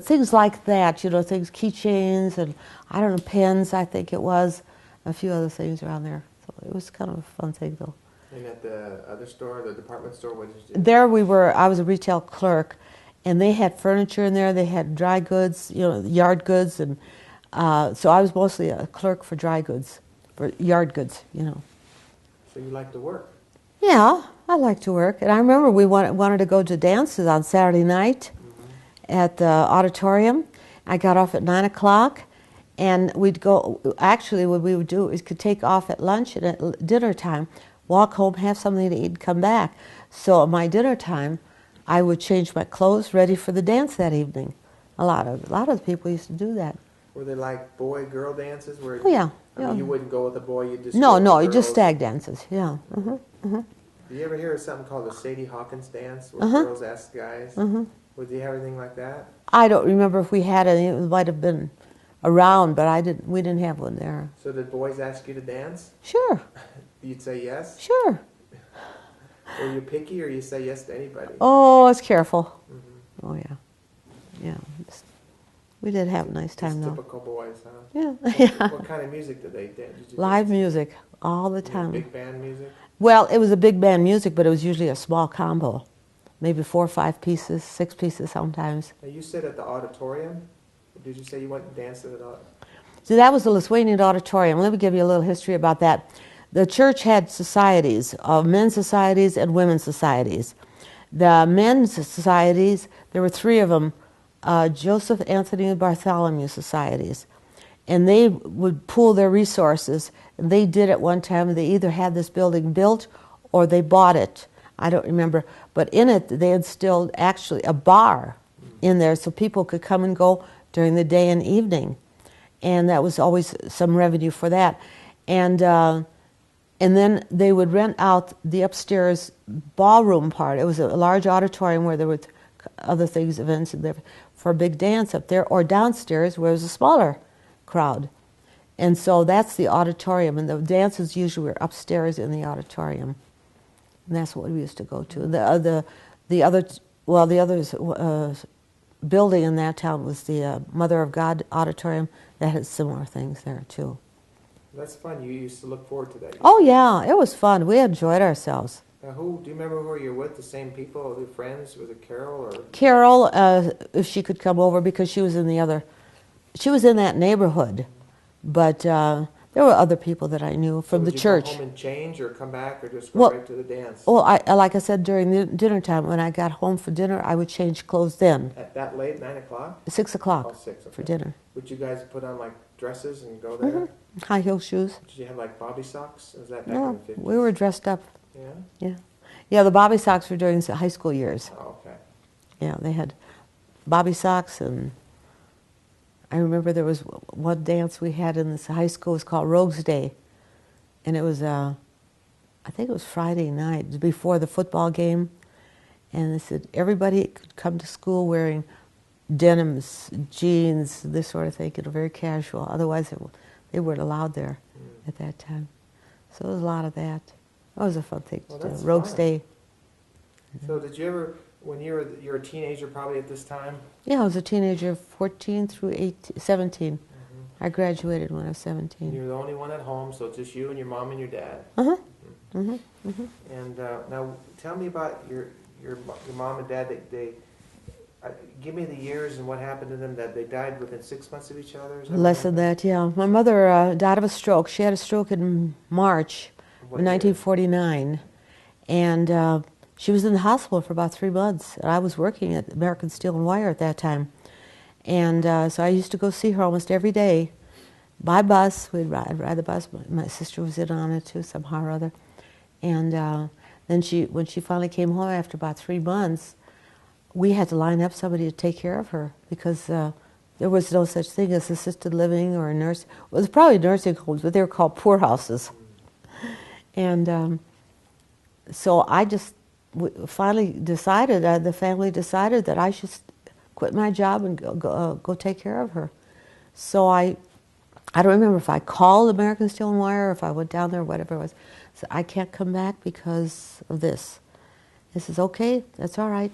things like that. You know, things, keychains and I don't know, pens. I think it was a few other things around there. So it was kind of a fun thing, though. And at the other store, the department store, what did you do? There we were, I was a retail clerk, and they had furniture in there, they had dry goods, yard goods, and so I was mostly a clerk for dry goods, for yard goods. So you like to work? Yeah, I like to work. And I remember we wanted to go to dances on Saturday night at the auditorium. I got off at 9 o'clock, and we'd go, actually what we would do is could take off at lunch and at dinner time, walk home, have something to eat, and come back. So at my dinner time, I would change my clothes, ready for the dance that evening. A lot of the people used to do that. Were they like boy-girl dances? Where, Oh, yeah. I mean, you wouldn't go with a boy, you'd just No, go with you just girls. stag dances, yeah. Do you ever hear of something called the Sadie Hawkins dance, where girls ask guys? Would you have anything like that? I don't remember if we had any. It might have been around, but we didn't have one there. So did boys ask you to dance? Sure, You'd say yes? sure. Were you picky, or you say yes to anybody? Oh, I was careful. Oh, yeah. Yeah. We did have a nice time, Just though. typical boys, huh? Yeah, yeah. What kind of music did they dance? Did you Live dance? music all the You mean time. big band music? Well, it was a big band music, but it was usually a small combo. Maybe 4 or 5 pieces, 6 pieces sometimes. Now, you said at the auditorium? Did you say you went and danced at the auditorium? So that was the Lithuanian Auditorium. Let me give you a little history about that. The church had societies, men's societies and women's societies. The men's societies, there were 3 of them, Joseph, Anthony, and Bartholomew societies. And they would pool their resources. And they did at one time, they either had this building built or they bought it. I don't remember. But in it, they instilled actually a bar in there so people could come and go during the day and evening. And that was always some revenue for that. And then they would rent out the upstairs ballroom part. It was a large auditorium where there were other things, events there for a big dance up there, or downstairs where it was a smaller crowd. And so that's the auditorium, and the dances usually were upstairs in the auditorium. And that's what we used to go to. The other building in that town was the Mother of God Auditorium that had similar things there too. That's fun. You used to look forward to that. Oh yeah, it was fun. We enjoyed ourselves. Now, do you remember who you're with? The same people, your friends? Was it Carol or? Carol, if she could come over, because she was in that neighborhood, but there were other people that I knew from the church. Would you go home and change, or come back, or just go right to the dance? Well, like I said, during the dinner time, when I got home for dinner, I would change clothes then. At that late, 9 o'clock? 6 o'clock Oh, 6, okay. for dinner. Would you guys put on like dresses and go there? High heel shoes. Did you have like bobby socks? Or was that back No, in the 50s? we were dressed up. Yeah? Yeah, the bobby socks were during the high school years. Oh, okay. Yeah, they had bobby socks, and I remember there was one dance we had in this high school. It was called Rogues Day, and it was I think it was Friday night before the football game, and they said everybody could come to school wearing denims, jeans, this sort of thing, very casual. Otherwise, they weren't allowed there at that time. So there was a lot of that. That was a fun thing to do. that's Rogues fun. Day. So did you ever, when you're a teenager probably at this time? Yeah, I was a teenager, 14 through 17. I graduated when I was 17. You're the only one at home, so it's just you and your mom and your dad. And now, tell me about your mom and dad. They give me the years and what happened to them. That they died within 6 months of each other. Is that Less right? than that, yeah. My mother died of a stroke. She had a stroke in March What of year? 1949, and she was in the hospital for about 3 months. And I was working at American Steel and Wire at that time, and so I used to go see her almost every day by bus. We'd ride the bus. My sister was in on it too, somehow or other. And then when she finally came home after about 3 months, we had to line up somebody to take care of her, because there was no such thing as assisted living or a nurse. Well, it was probably nursing homes, but they were called poorhouses. And so I just finally decided, the family decided that I should quit my job and go take care of her. So I don't remember if I called American Steel and Wire or if I went down there, whatever it was. So I can't come back because of this. He says, okay, that's all right.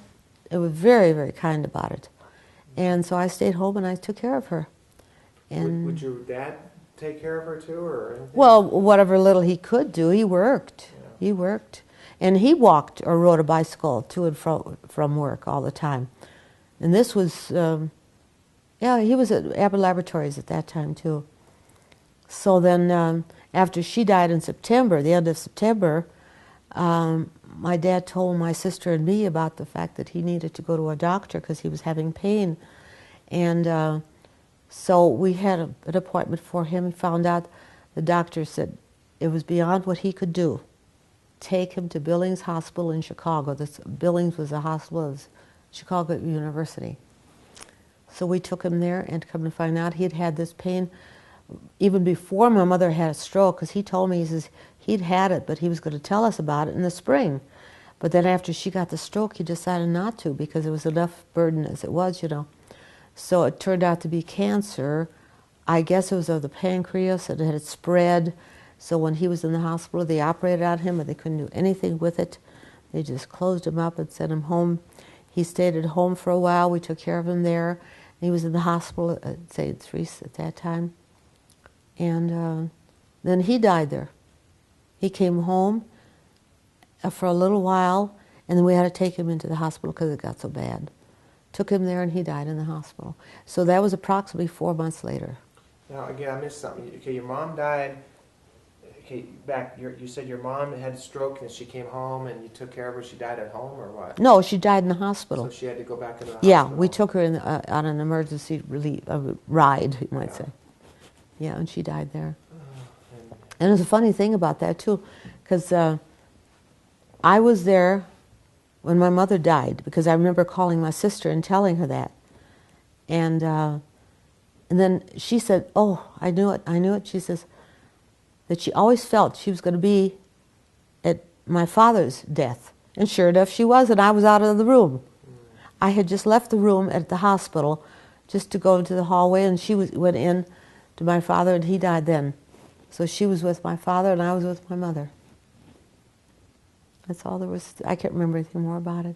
It was very, very kind about it. And so I stayed home and I took care of her. And Would your dad take care of her too, or anything? well, whatever little he could do, he worked. he worked. And he walked or rode a bicycle to and from work all the time. And this was, yeah, he was at Abbott Laboratories at that time too. So then after she died in September, the end of September, my dad told my sister and me about the fact that he needed to go to a doctor because he was having pain. And so we had an appointment for him. He found out the doctor said it was beyond what he could do. Take him to Billings Hospital in Chicago. Billings was a hospital of Chicago University. So we took him there, and come to find out he had had this pain even before my mother had a stroke, because he told me, he says, he'd had it, but he was going to tell us about it in the spring. But then after she got the stroke, he decided not to, because it was enough burden as it was, you know. So it turned out to be cancer. I guess it was of the pancreas, and it had spread. So when he was in the hospital, they operated on him, but they couldn't do anything with it. They just closed him up and sent him home. He stayed at home for a while. We took care of him there. He was in the hospital at St. Therese at that time. And then he died there. He came home for a little while, and then we had to take him into the hospital because it got so bad. Took him there, and he died in the hospital. So that was approximately 4 months later. Now, again, I missed something. Okay, your mom died. Okay, you said your mom had a stroke, and she came home, and you took care of her. She died at home, or what? No, she died in the hospital. So she had to go back into the Yeah, hospital. we took her on an emergency relief ride, you might say. Yeah, and she died there. And there's a funny thing about that, too, because I was there when my mother died, because I remember calling my sister and telling her that. And then she said, oh, I knew it. She says that she always felt she was going to be at my father's death. And sure enough, she was, and I was out of the room. I had just left the room at the hospital just to go into the hallway, and she went in to my father, and he died then. So she was with my father, and I was with my mother. That's all there was. I can't remember anything more about it.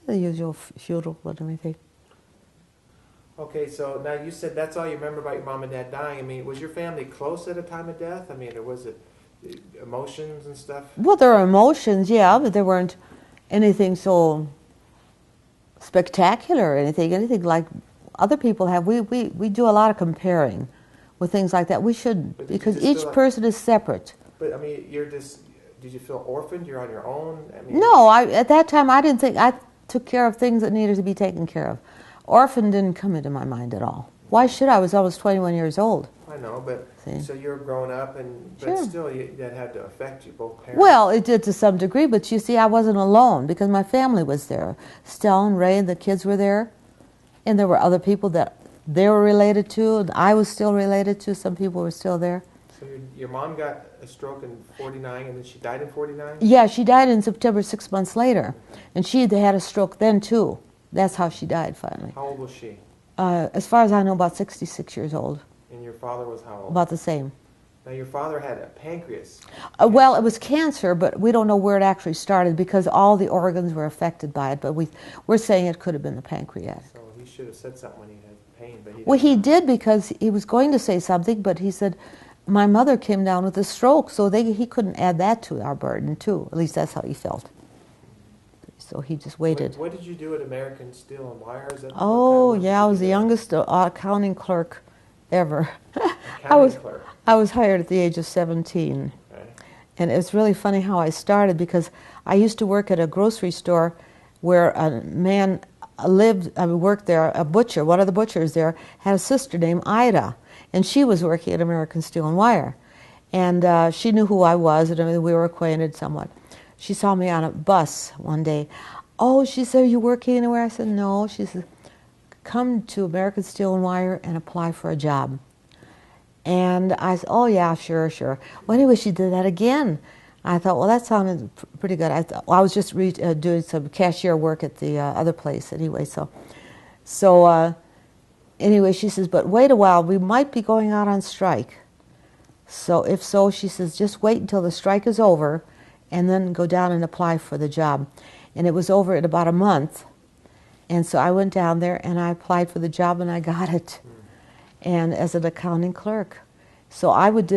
The usual funeral and everything. Okay, so now you said that's all you remember about your mom and dad dying. I mean, was your family close at the time of death? I mean, or was it emotions and stuff? Well, there were emotions, yeah, but there weren't anything so spectacular or anything like other people have. We do a lot of comparing with things like that. We shouldn't, because each person is separate. But I mean, did you feel orphaned? You're on your own? I mean, No, at that time I didn't think, I took care of things that needed to be taken care of. Orphan didn't come into my mind at all. Why should I? I was almost 21 years old. I know, but so you're growing up, but Sure. still that had to affect you, both parents. Well, it did to some degree, but you see, I wasn't alone because my family was there. Stella and Ray and the kids were there, and there were other people that they were related to, and I was still related to. Some people were still there. So your mom got a stroke in 49, and then she died in 49? Yeah, she died in September 6 months later, and she had a stroke then too. That's how she died finally. How old was she? As far as I know, about 66 years old. And your father was how old? About the same. Now your father had a pancreas. Well, it was cancer, but we don't know where it actually started because all the organs were affected by it. But we're saying it could have been the pancreatic. So he should have said something when he had pain, but he didn't. Well, he did, because he was going to say something, but he said, my mother came down with a stroke, so he couldn't add that to our burden, too. At least that's how he felt. So he just waited. What did you do at American Steel and Wire? Is that Oh, yeah, I was the youngest accounting clerk ever. Accounting clerk. I was hired at the age of 17. Okay. And it was really funny how I started, because I used to work at a grocery store where a man worked there, a butcher. One of the butchers there had a sister named Ida, and she was working at American Steel and Wire. And she knew who I was, and we were acquainted somewhat. She saw me on a bus one day. Oh, she said, are you working anywhere? I said, no. She said, come to American Steel and Wire and apply for a job. And I said, oh, yeah, sure. Well, anyway, she did that again. I thought, well, that sounded pretty good. I was just doing some cashier work at the other place anyway. So anyway, she says, but wait a while. We might be going out on strike. So if so, she says, just wait until the strike is over and then go down and apply for the job. And it was over in about a month. And so I went down there and I applied for the job and I got it. And as an accounting clerk. So I would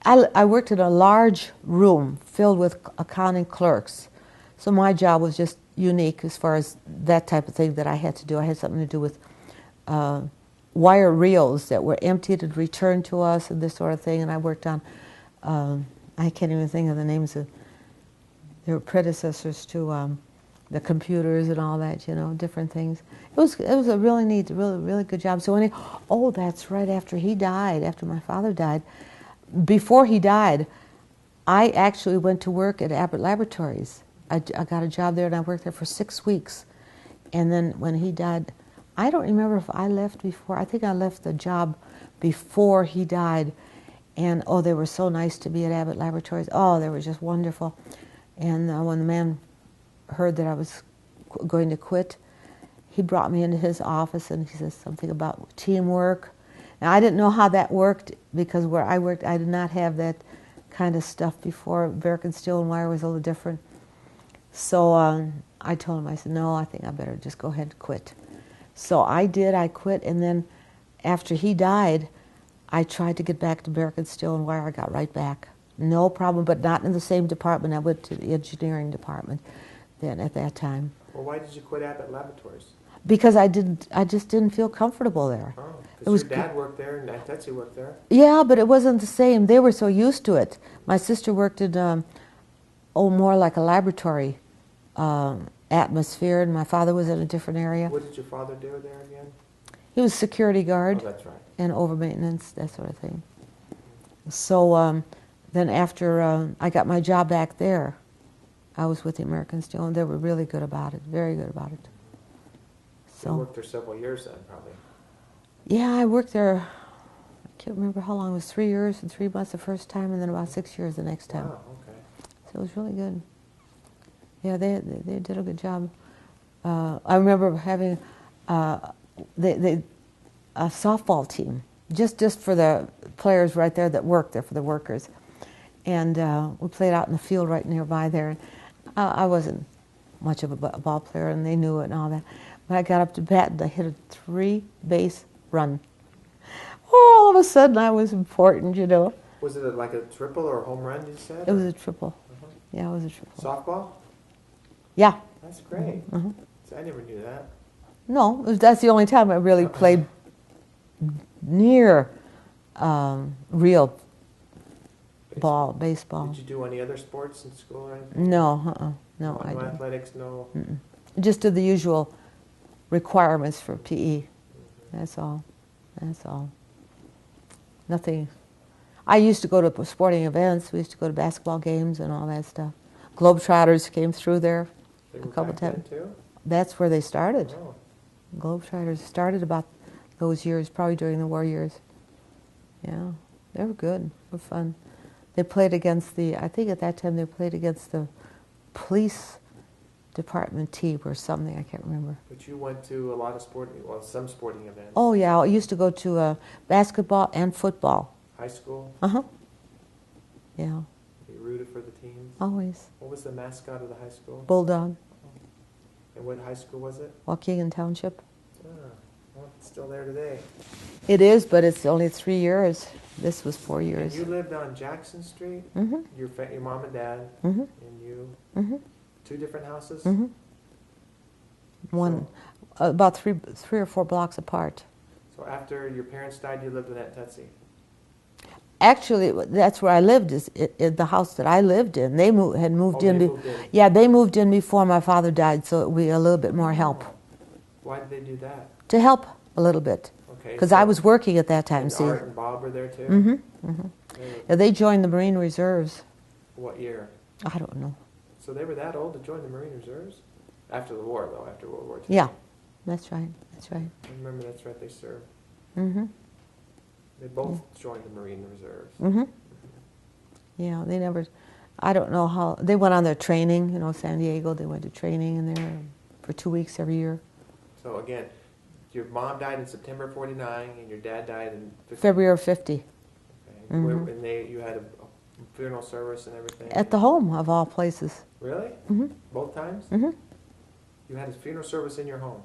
I worked in a large room filled with accounting clerks. So my job was just unique as far as that type of thing that I had to do. I had something to do with wire reels that were emptied and returned to us and this sort of thing. And I worked on, I can't even think of the names of, they were predecessors to the computers and all that, you know, different things. It was a really neat, really good job. So oh, that's right, after he died, after my father died, before he died, I actually went to work at Abbott Laboratories. I got a job there and I worked there for 6 weeks. And then when he died, I don't remember if I left before. I think I left the job before he died. And oh, they were so nice to be at Abbott Laboratories. Oh, they were just wonderful. And when the man heard that I was going to quit, he brought me into his office and he said something about teamwork. Now, I didn't know how that worked because where I worked, I did not have that kind of stuff before. American Steel and Wire was a little different. So I told him, I said, no, I think I better just go ahead and quit. So I did, I quit, and then after he died, I tried to get back to American Steel and Wire. I got right back. No problem, but not in the same department. I went to the engineering department then at that time. Well, why did you quit Abbott Laboratories? Because I just didn't feel comfortable there. Oh, because your dad worked there and Aunt Tetsie worked there. Yeah, but it wasn't the same. They were so used to it. My sister worked in, more like a laboratory atmosphere, and my father was in a different area. What did your father do there again? He was security guard. Oh, that's right. And over maintenance, that sort of thing. So then after I got my job back there, I was with the American Steel, and they were really good about it, very good about it. So you worked there several years then, probably. Yeah, I worked there, I can't remember how long, it was 3 years and 3 months the first time, and then about 6 years the next time. Wow, okay. So it was really good. Yeah, they did a good job. I remember having a softball team, just for the players right there that worked there, for the workers. And we played out in the field right nearby there. I wasn't much of a ball player, and they knew it and all that. But I got up to bat, and I hit a 3-base run. Oh, all of a sudden, I was important, you know. Was it like a triple or a home run, you said? It was a triple. Uh-huh. Yeah, it was a triple. Softball? Yeah. That's great. Uh-huh. See, I never knew that. No, that's the only time I really played near real baseball. Did you do any other sports in school or anything? No, no, I No didn't. athletics, no? Mm-mm. Just did the usual requirements for PE. That's all. That's all. Nothing. I used to go to sporting events. We used to go to basketball games and all that stuff. Globetrotters came through there They a were couple back then, times. too? That's where they started. Oh. Globetrotters started about those years, probably during the war years. Yeah, they were good. They were fun. They played against I think at that time they played against the police department team or something, I can't remember. But you went to a lot of some sporting events. Oh yeah, I used to go to basketball and football. High school? Uh-huh. Yeah, You rooted for the teams? always. What was the mascot of the high school? Bulldog, And what high school was it? Waukegan Township. Ah, well, it's still there today. It is, but it's only 3 years. This was 4 And years. you lived on Jackson Street? Mm-hmm. Your mom and dad, Mm-hmm. and you? Mm-hmm. 2 different houses? Mm-hmm. One, about three or four blocks apart. So after your parents died, you lived with Aunt Tetsie? Actually, that's where I lived, is the house that I lived in. They had moved in. They moved in. Yeah, they moved in before my father died, so we a little bit more help. Why did they do that? To help a little bit. Okay. Because I was working at that time, and see. Art and Bob were there too? Mm-hmm. Mm-hmm. Yeah, they joined the Marine Reserves. What year? I don't know. So they were that old to join the Marine Reserves? After the war, though, after World War II. Yeah, that's right. That's right. I remember that's right, they served. Mm-hmm. They both joined the Marine Reserves. Mm-hmm. Yeah, they never, I don't know how, they went on their training, you know, San Diego, they went to training in there for 2 weeks every year. So again, your mom died in September 49 and your dad died in February of 50. Okay. Mhm. And you had a funeral service and everything? At the home, of all places. Really? Mm-hmm. Both times? Mm-hmm. You had a funeral service in your home?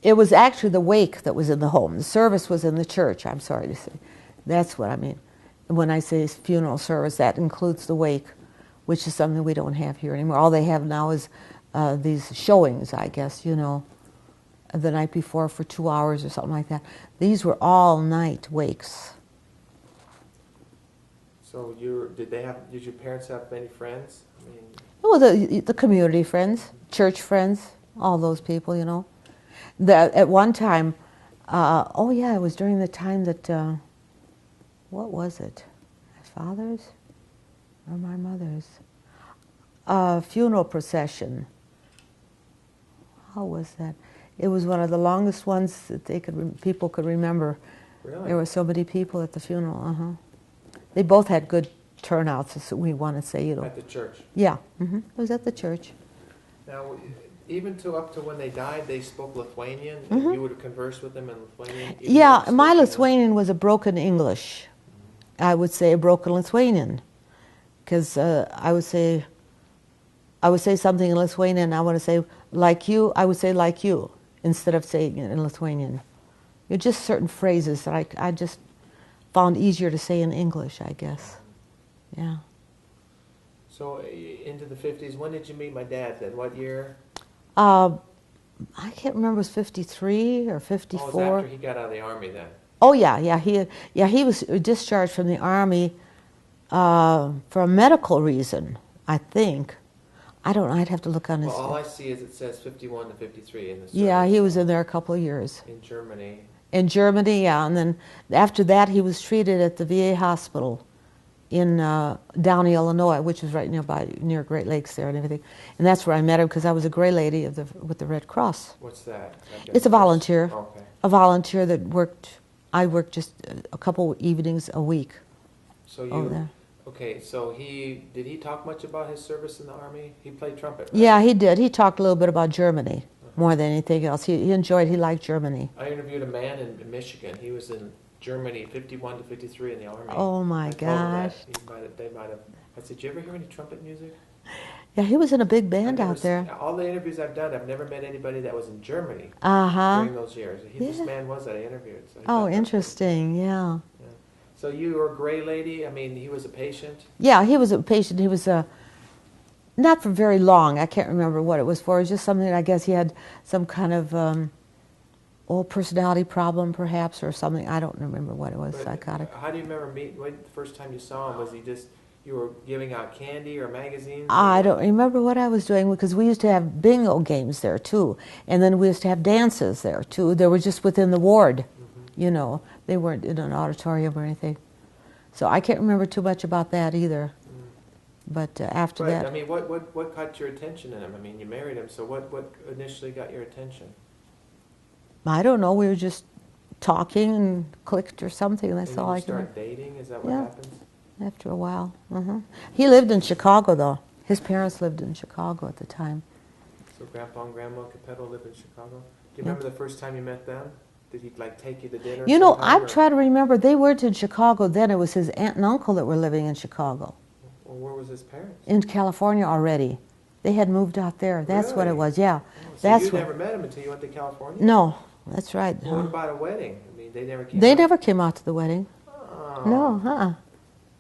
It was actually the wake that was in the home. The service was in the church, I'm sorry to say. That's what I mean. when I say funeral service, that includes the wake, which is something we don't have here anymore. All they have now is these showings, I guess, you know, the night before for 2 hours or something like that. These were all night wakes. So did your parents have many friends? I mean, Well, the community friends, church friends, all those people, you know. At one time, oh yeah, it was during the time that, what was it? My father's or my mother's? Funeral procession. How was that? It was one of the longest ones that people could remember. really? There were so many people at the funeral. They both had good turnouts, as we want to say, you know. At the church. Yeah, it was at the church. Now, even up to when they died, they spoke Lithuanian, and you would have conversed with them in Lithuanian? Even Yeah, though my they spoke Lithuanian was a broken English. I would say a broken Lithuanian, because I would say something in Lithuanian, and I want to say like you. I would say like you instead of saying it in Lithuanian. You're just certain phrases that I just found easier to say in English, I guess. Yeah. So into the 50s, when did you meet my dad then? What year? I can't remember. It was 53 or 54. Oh, it was after he got out of the army then. Oh yeah. He was discharged from the army for a medical reason, I think. I don't know. I'd have to look on his. Well, all I see is it says 51 to 53 in the service. Yeah, he was in there a couple of years. In Germany. In Germany, yeah, and then after that, he was treated at the VA hospital in Downey, Illinois, which is right near Great Lakes there and everything. And that's where I met him, because I was a Gray Lady with the Red Cross. What's that? It's a volunteer. Okay. A volunteer that worked. I worked just a couple evenings a week. So over there. Okay, so did he talk much about his service in the army? He played trumpet, right? Yeah, he did. He talked a little bit about Germany more than anything else. He liked Germany. I interviewed a man in Michigan. He was in Germany, 51 to 53 in the army. Oh my gosh. They might have. I said, "Did you ever hear any trumpet music?" Yeah, he was in a big band out there. All the interviews I've done, I've never met anybody that was in Germany during those years. This man was that I interviewed. So Oh, interesting. Yeah. So you were a Gray Lady. I mean, he was a patient. Yeah, he was a patient. He was not for very long. I can't remember what it was for. It was just something. I guess he had some kind of personality problem, perhaps, or something. I don't remember what it was. But psychotic. How do you remember the first time you saw him? Was he just you were giving out candy or magazines? I don't remember what I was doing, because we used to have bingo games there too, and then we used to have dances there too. They were just within the ward, you know. They weren't in an auditorium or anything. So I can't remember too much about that either. But after that... I mean, what caught your attention in him? I mean, you married him, so what initially got your attention? I don't know. We were just talking and clicked or something. That's all I can remember. Start dating? Is that what happens? After a while. He lived in Chicago, though. His parents lived in Chicago at the time. So Grandpa and Grandma Cappetto lived in Chicago? Do you remember the first time you met them? Did he take you to dinner? You know, I'm trying to remember. They weren't in Chicago then. It was his aunt and uncle that were living in Chicago. Well, where was his parents? In California already. They had moved out there. That's what it was, yeah. Oh, so you never met him until you went to California? No, that's right. Well, what about a wedding? I mean, they never came They out? never came out to the wedding. Oh. No,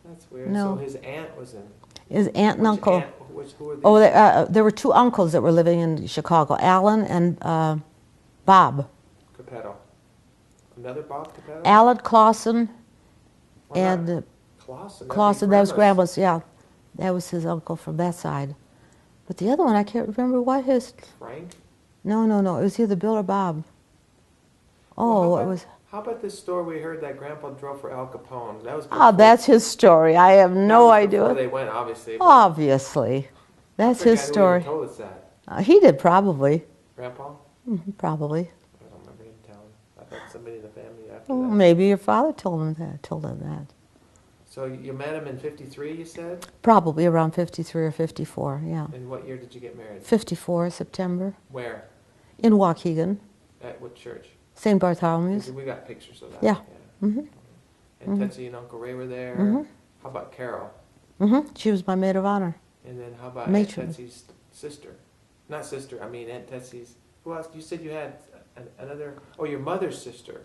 That's weird. No. So his aunt was in... His aunt and uncle. Who were these? Oh, there were two uncles that were living in Chicago, Alan and Bob. Cappetto. Another Bob Cappetto? Alan Clausen and Clausen, that was Grandma's, yeah. That was his uncle from that side. But the other one, I can't remember what his... Frank? No. It was either Bill or Bob. Oh, it was... How about this story we heard that Grandpa drove for Al Capone? That was Oh, that's his story. I have no idea. Before they went, obviously. Obviously. That's his story. Who told us that? He did, probably. Grandpa? Probably. I don't remember him telling. I thought somebody in the family after Well, that. maybe your father told him that. So you met him in 53, you said? Probably around 53 or 54, yeah. And what year did you get married? 54, September. Where? In Waukegan, At what church? St. Bartholomew's. We got pictures of that. Yeah. And Tetsu and Uncle Ray were there. How about Carol? She was my maid of honor. And then how about Matron. Aunt Tetsu's sister? Not sister, I mean Aunt Tetsu's... Who else? You said you had another... Oh, your mother's sister.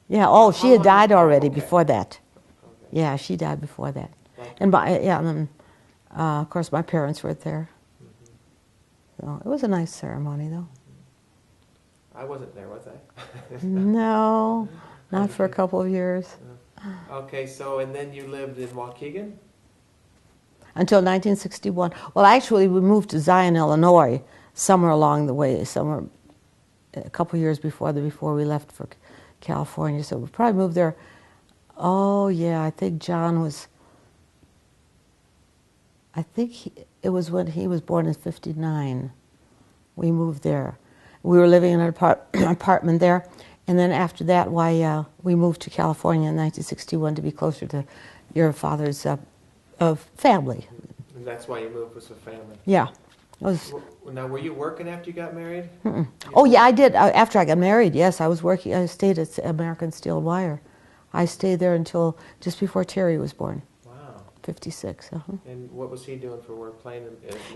Yeah, she had died already Okay. before that. Okay. Yeah, she died before that. Like, And then, of course, my parents were there. So it was a nice ceremony, though. I wasn't there, was I? No, not for a couple of years. Okay, so, and then you lived in Waukegan? Until 1961. Well, actually, we moved to Zion, Illinois, somewhere along the way, somewhere a couple years before we left for California. So we probably moved there. Oh yeah, I think John was. I think it was when he was born in '59. We moved there. We were living in an apartment there, and then after that, we moved to California in 1961 to be closer to your father's family. And that's why you moved with the family. Yeah. It was. Now, were you working after you got married? Oh yeah, I did. After I got married, yes, I was working. I stayed at American Steel Wire. I stayed there until just before Terry was born. Wow. 56. And what was he doing for work? Playing?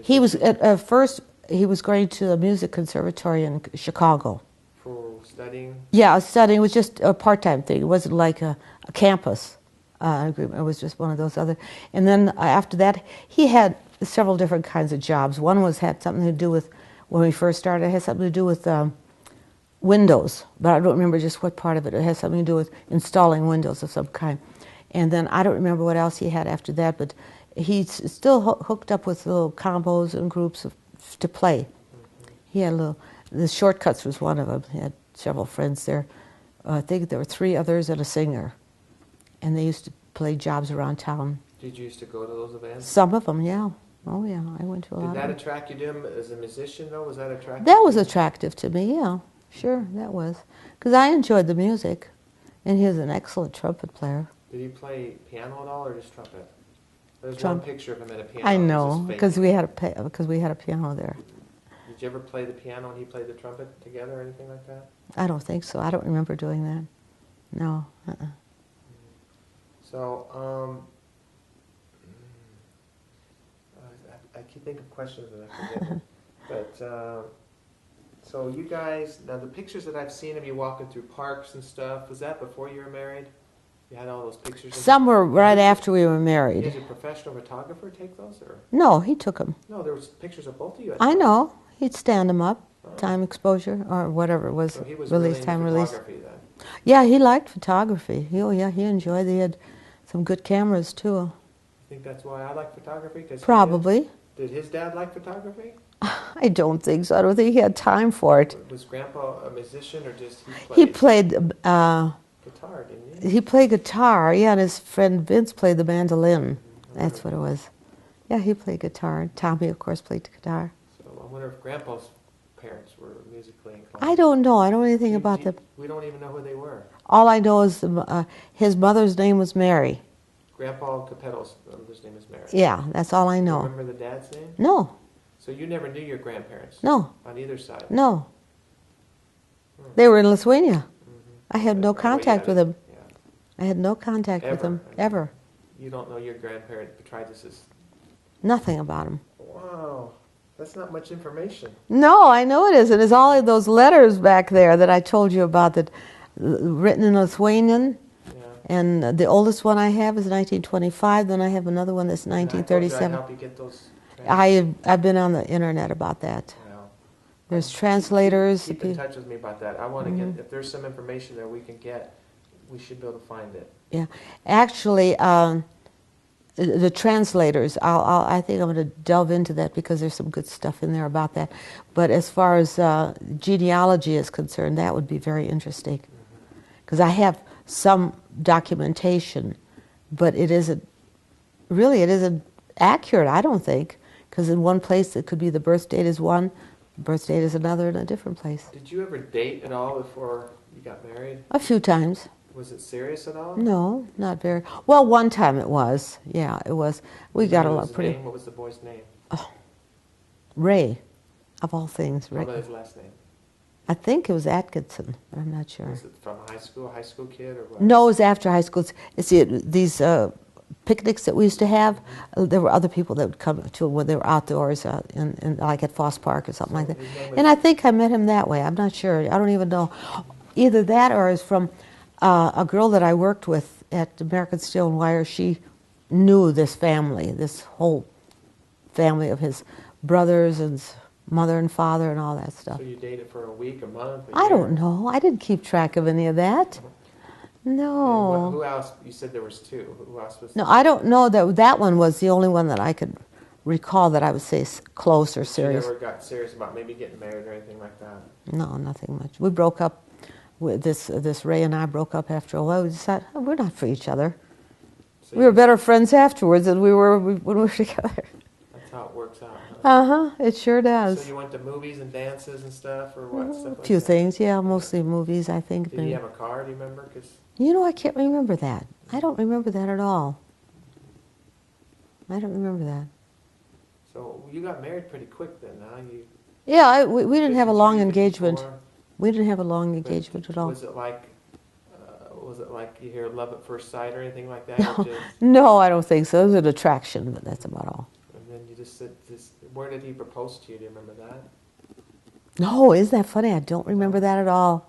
He was at first. He was going to the music conservatory in Chicago. For studying? Yeah, studying. It was just a part-time thing. It wasn't like a campus agreement. It was just one of those other. And then after that, he had several different kinds of jobs. One had something to do with, when we first started, it had something to do with windows, but I don't remember just what part of it. It had something to do with installing windows of some kind. And then I don't remember what else he had after that, but he's still hooked up with little combos and groups to play. He had the Shortcuts was one of them. He had several friends there. I think there were 3 others and a singer. And they used to play jobs around town. Did you used to go to those events? Some of them, yeah. Oh, yeah, I went to a lot of them. Did that attract you to him as a musician, though? Was that attractive? That was attractive to me, yeah. Sure, that was. Because I enjoyed the music. And he was an excellent trumpet player. Did he play piano at all or just trumpet? There's one picture of him at a piano. I know, because we had a piano there. Did you ever play the piano and he played the trumpet together or anything like that? I don't think so. I don't remember doing that. No. So, I keep thinking of questions and I forget. But, so you guys, now the pictures that I've seen of you walking through parks and stuff, was that before you were married? You had all those pictures? Some were right after we were married. Did a professional photographer take those? Or? No, he took them. No, there was pictures of both of you. I know. He'd stand them up, time exposure, or whatever it was, so he was release, really time into release. photography then? Yeah, he liked photography. Oh, yeah, he enjoyed it. He had some good cameras, too. You think that's why I like photography? Probably. Did his dad like photography? I don't think so. I don't think he had time for it. Was Grandpa a musician or just He played guitar, didn't he? He played guitar, yeah, and his friend Vince played the mandolin. That's what it was. Yeah, he played guitar. Tommy, of course, played the guitar. So I wonder if Grandpa's parents were musically inclined. I don't know. I don't know anything about them. We don't even know who they were. All I know is his mother's name was Mary. Grandpa Cappetto's mother's name is Mary. Yeah, that's all I Do you know. remember the dad's name? No, So you never knew your grandparents? no, On either side? no. They were in Lithuania. Mm-hmm. I had no contact with them. Yeah. I had no contact with them, ever. You don't know your grandparent Petrides. Nothing about them. Wow, that's not much information. No, I know it isn't. It's all of those letters back there that I told you about that written in Lithuanian. Yeah. And the oldest one I have is 1925. Then I have another one that's And I told you 1937. I'd help you get those translators. I've been on the internet about that. Well, There's translators. Keep in touch with me about that. I want to get, if there's some information there we can get, we should be able to find it. Yeah, actually, the translators. I think I'm going to delve into that because there's some good stuff in there about that. But as far as genealogy is concerned, that would be very interesting because I have some documentation, but it isn't accurate. I don't think, because in one place it could be the birth date is one, the birth date is another in a different place. Did you ever date at all before you got married? A few times. Was it serious at all? No, not very. Well, one time it was. Yeah, it was. We got a lot pretty. What was the boy's name? Ray, of all things, What Ray. was his last name? I think it was Atkinson, but I'm not sure. Was it from high school kid or what? No, it was after high school. See, these picnics that we used to have, there were other people that would come to when they were outdoors, like at Foss Park or something like that. his name was- And I think I met him that way. I'm not sure. I don't even know. Either that or it's from a girl that I worked with at American Steel and Wire, she knew this family, this whole family of his brothers and mother and father and all that stuff. So you dated for a week, a month, a I year? don't know. I didn't keep track of any of that. And No. who else? You said there was two. Who else was? No, I don't know that one was the only one that I could recall that I would say close or So you serious. never got serious about maybe getting married or anything like that? No, nothing much. We broke up. With this Ray and I broke up after a while. We decided we're not for each other. So We were better friends afterwards than we were when we were together. That's how it works out. Huh? It sure does. So you went to movies and dances and stuff, or what? Stuff A like few that? things, yeah, mostly movies, I think. Did you have a car? Do you remember? 'Cause I can't remember that. I don't remember that at all. I don't remember that. so you got married pretty quick then, huh? Yeah, we didn't have a long 53, engagement. 54. We didn't have a long But engagement at all. Was it like you hear love at first sight or anything like that? Or just, No, I don't think so. It was an attraction, but that's about all. and then you just said, where did he propose to you? Do you remember that? No, isn't that funny? I don't remember that at all.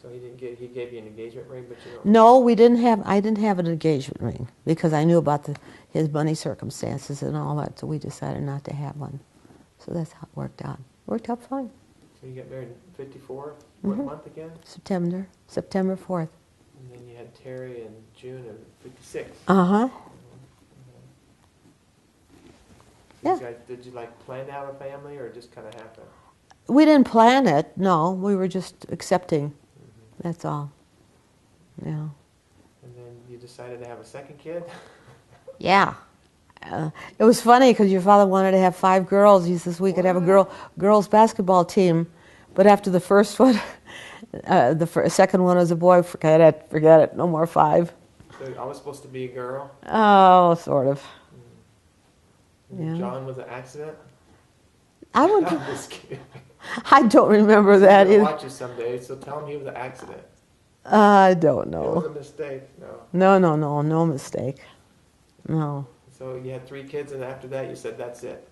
So he gave you an engagement ring, but you don't. No, we didn't have. I didn't have an engagement ring because I knew about his money circumstances and all that. So we decided not to have one. So that's how it worked out. Worked out fine. So you got married in '54. What month again? September 4th. And then you had Terry in June of '56. Uh-huh. Did Yeah. did you like plan to have a family, or just kind of happen? We didn't plan it. No, we were just accepting. That's all. Yeah. And then you decided to have a second kid. Yeah. It was funny because your father wanted to have 5 girls. He says we could have a girls basketball team, but after the first one, second one was a boy. Forget it. No more 5. So I was supposed to be a girl. Oh, sort of. And Yeah. John was an accident. I would. I'm just kidding. I don't remember that I'll either. watch you someday. So tell him he was an accident. I don't It was a know. mistake. No. No mistake. No. So you had 3 kids, and after that, you said that's it.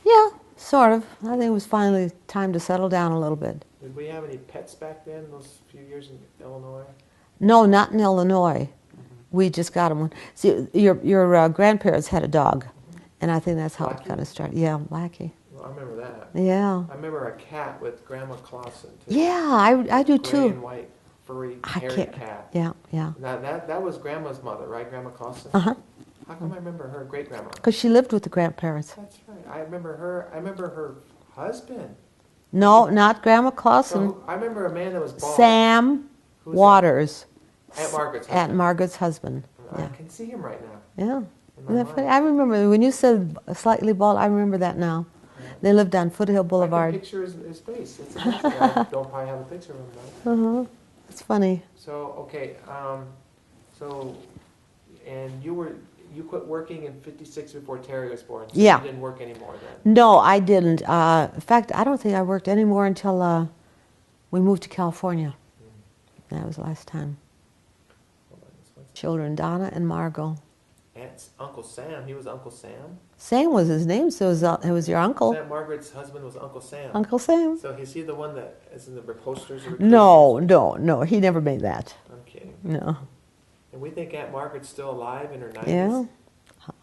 Yeah, sort of. I think it was finally time to settle down a little bit. Did we have any pets back then? Those few years in Illinois. No, not in Illinois. We just got them. See, your grandparents had a dog, and I think that's how it Blackie? kind of started. Yeah, Blackie. Well, I remember that. Yeah. I remember a cat with Grandma Clausen. Too. Yeah, I do Gray too. and white, furry, I hairy can't. cat. Yeah. Now that was Grandma's mother, right? Grandma Clausen. Uh huh. How come I remember her great grandma? Because she lived with the grandparents. That's right. I remember her husband. No, not Grandma Clausen. So I remember a man that was bald. Sam Who's that? Waters. Aunt Margaret's Aunt husband. Margaret's husband. I Yeah. can see him right now. Yeah. in Isn't my that funny? mind. I remember when you said slightly bald. I remember that now. They lived on Foothill I can Boulevard. picture his face. It's amazing. I don't probably have a picture of him though. It's funny. So okay, and you quit working in '56 before Terry was born. So Yeah. You didn't work anymore then. No, I didn't. In fact, I don't think I worked anymore until we moved to California. That was the last time. Hold on, this one's- Children, Donna and Margot. Uncle Sam. He was Uncle Sam. Sam was his name, so it was your uncle. Aunt Margaret's husband was Uncle Sam. Uncle Sam. So is he the one that is in the posters? Or No, he never made that. I'm kidding. No. And we think Aunt Margaret's still alive in her 90s. Yeah.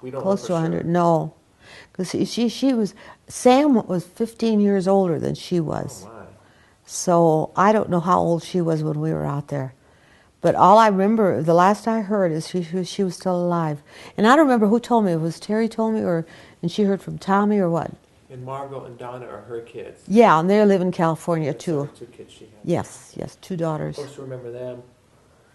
We don't Close know to for 100. Sure. No. Because she was, Sam was 15 years older than she was. Oh my. So I don't know how old she was when we were out there. But all I remember, the last I heard is she was still alive. And I don't remember who told me. It was Terry told me, and she heard from Tommy or what? And Margot and Donna are her kids. Yeah, and they live in California That's too. the 2 kids she had. Yes, 2 daughters. Of course, remember them.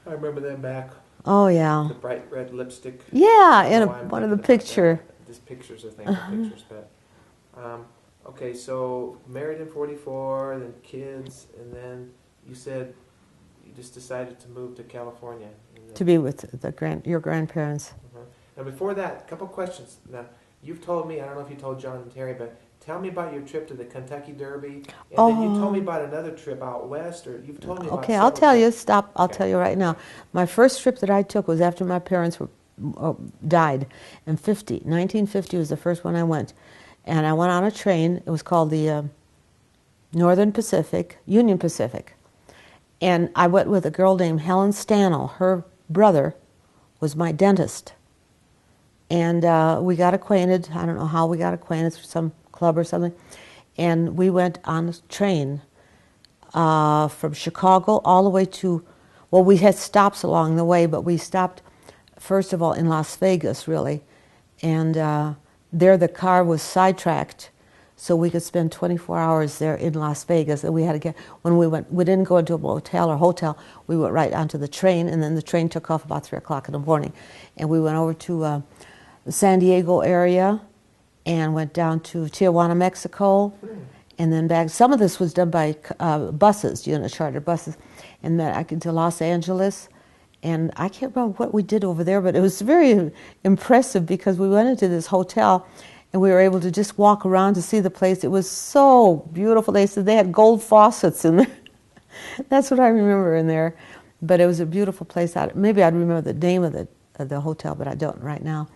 I remember them back. Oh yeah. The bright red lipstick. Yeah, I in don't know why I'm one of the thinking about picture. that. These pictures, I think, the pictures. But okay, so married in '44, then kids, and then you said you just decided to move to California. And then- To be with your grandparents. Now, before that, a couple questions. Now, you've told me, I don't know if you told John and Terry, but tell me about your trip to the Kentucky Derby. And then you told me about another trip out west, or you've told me about Okay, I'll several tell you. trips. Stop. I'll Okay. tell you right now. My first trip that I took was after my parents died in 1950 was the first one I went. And I went on a train. It was called the Northern Pacific, Union Pacific. And I went with a girl named Helen Stanel. Her brother was my dentist. And we got acquainted. I don't know how we got acquainted, through some club or something. And we went on a train from Chicago all the way to, well, we had stops along the way, but we stopped, first of all, in Las Vegas, really. And there the car was sidetracked, so we could spend 24 hours there in Las Vegas. And we had to get, when we went, we didn't go into a motel or hotel, we went right onto the train, and then the train took off about 3 o'clock in the morning. And we went over to the San Diego area and went down to Tijuana, Mexico, and then back. Some of this was done by buses, chartered buses, and then I came to Los Angeles. And I can't remember what we did over there, but it was very impressive because we went into this hotel and we were able to just walk around to see the place. It was so beautiful. They said they had gold faucets in there. That's what I remember in there. But it was a beautiful place. Maybe I'd remember the name of the hotel, but I don't right now.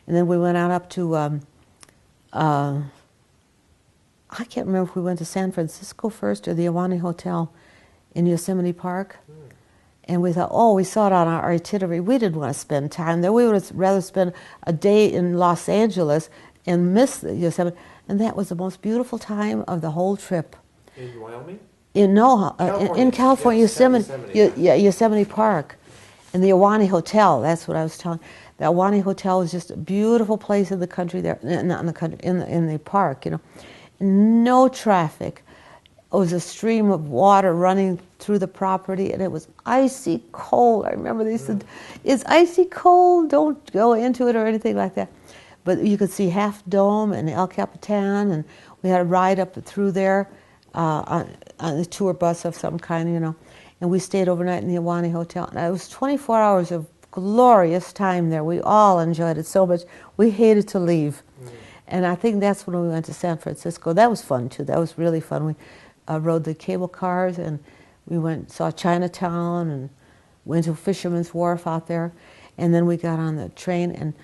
And then we went out up to, I can't remember if we went to San Francisco first or the Ahwahnee Hotel in Yosemite Park. And we thought, oh, we saw it on our itinerary. We didn't want to spend time there. We would rather spend a day in Los Angeles and miss the Yosemite. And that was the most beautiful time of the whole trip. In Wyoming? In California, Yes, Yosemite, Yosemite Park, in the Ahwahnee Hotel. That's what I was telling. The Ahwahnee Hotel was just a beautiful place in the country there, not in the country, in the park. No traffic. It was a stream of water running through the property, and it was icy cold. I remember they said, "It's icy cold. Don't go into it," or anything like that. But you could see Half Dome and El Capitan, and we had a ride up through there on a tour bus of some kind, And we stayed overnight in the Ahwahnee Hotel. And it was 24 hours of glorious time there. We all enjoyed it so much. We hated to leave. And I think that's when we went to San Francisco. That was fun, too. That was really fun. We rode the cable cars, and we saw Chinatown, and went to Fisherman's Wharf out there. And then we got on the train, and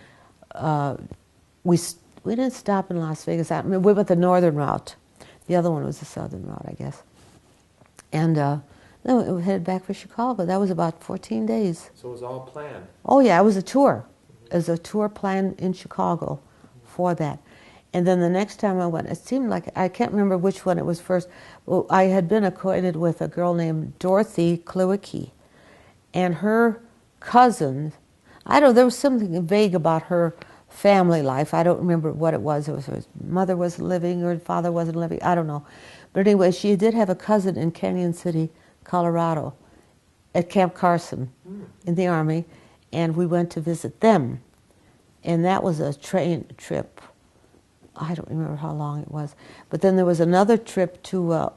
we didn't stop in Las Vegas. We went the northern route. The other one was the southern route, I guess. And then we headed back for Chicago. That was about 14 days. So it was all planned? Oh, yeah, it was a tour. It was a tour planned in Chicago for that. And then the next time I went, it seemed like, I can't remember which one it was first. Well, I had been acquainted with a girl named Dorothy Klewicki, and her cousin, there was something vague about her family life. I don't remember what it was. It was her mother wasn't living or her father wasn't living. I don't know. But anyway, she did have a cousin in Canyon City, Colorado, at Camp Carson in the Army, and we went to visit them. And that was a train trip. I don't remember how long it was. But then there was another trip to,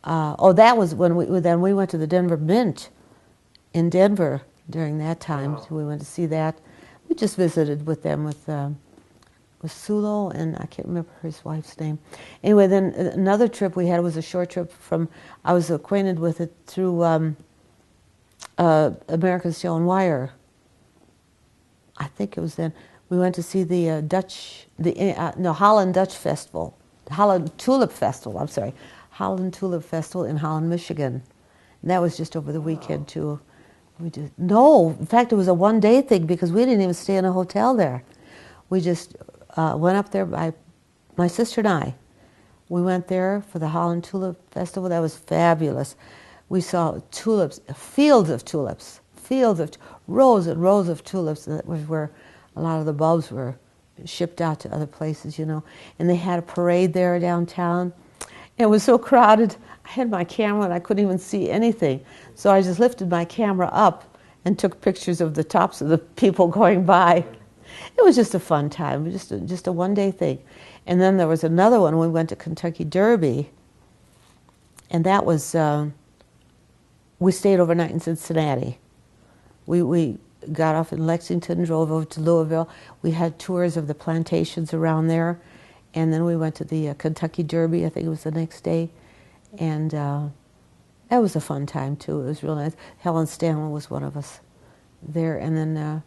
that was when we went to the Denver Mint in Denver during that time. Wow. So we went to see that. We just visited with them with Sulo, and I can't remember his wife's name. Anyway, then another trip we had was a short trip I was acquainted with it through American Steel and Wire. I think it was then. We went to see the Holland Dutch Festival, Holland Tulip Festival, Holland Tulip Festival in Holland, Michigan. And that was just over the weekend, too. In fact, it was a one-day thing because we didn't even stay in a hotel there. We just went up there my sister and I. We went there for the Holland Tulip Festival. That was fabulous. We saw tulips, fields of tulips, rows and rows of tulips. And that was where a lot of the bulbs were shipped out to other places, And they had a parade there downtown. It was so crowded. I had my camera and I couldn't even see anything. So I just lifted my camera up and took pictures of the tops of the people going by. It was just a fun time, just a one-day thing. And then there was another one. We went to Kentucky Derby, and that was, we stayed overnight in Cincinnati. We got off in Lexington, drove over to Louisville. We had tours of the plantations around there, and then we went to the Kentucky Derby. I think it was the next day, and that was a fun time too. It was real nice. Helen Stanley was one of us there, and then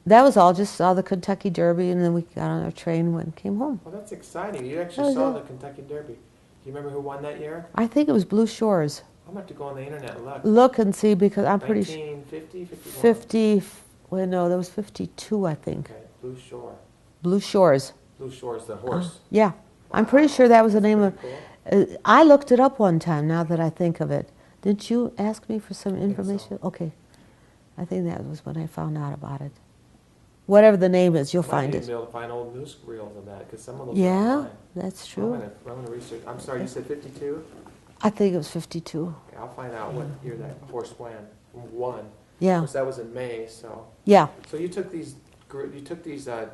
that was all. Just saw the Kentucky Derby, and then we got on our train and came home. Well, that's exciting. You actually saw the Kentucky Derby. Do you remember who won that year? I think it was Blue Shores. I'm going to have to go on the internet and look. Look and see, because I'm pretty sure 1950, 51? Well, no, that was 52, I think. Okay, Blue Shore. Blue Shores. Blue Shore's the horse. Yeah. I'm pretty sure that was the name of... Cool. I looked it up one time, now that I think of it. Didn't you ask me for some think information? so. Okay. I think that was when I found out about it. Whatever the name is, you'll find Might it. be able to find old newsreels on that, because some of those Yeah, are online. that's I'm true. gonna research. I'm sorry, you said 52? I think it was 52. Okay, I'll find out what year that horse won. Yeah. Of course, that was in May, so. Yeah. So you took these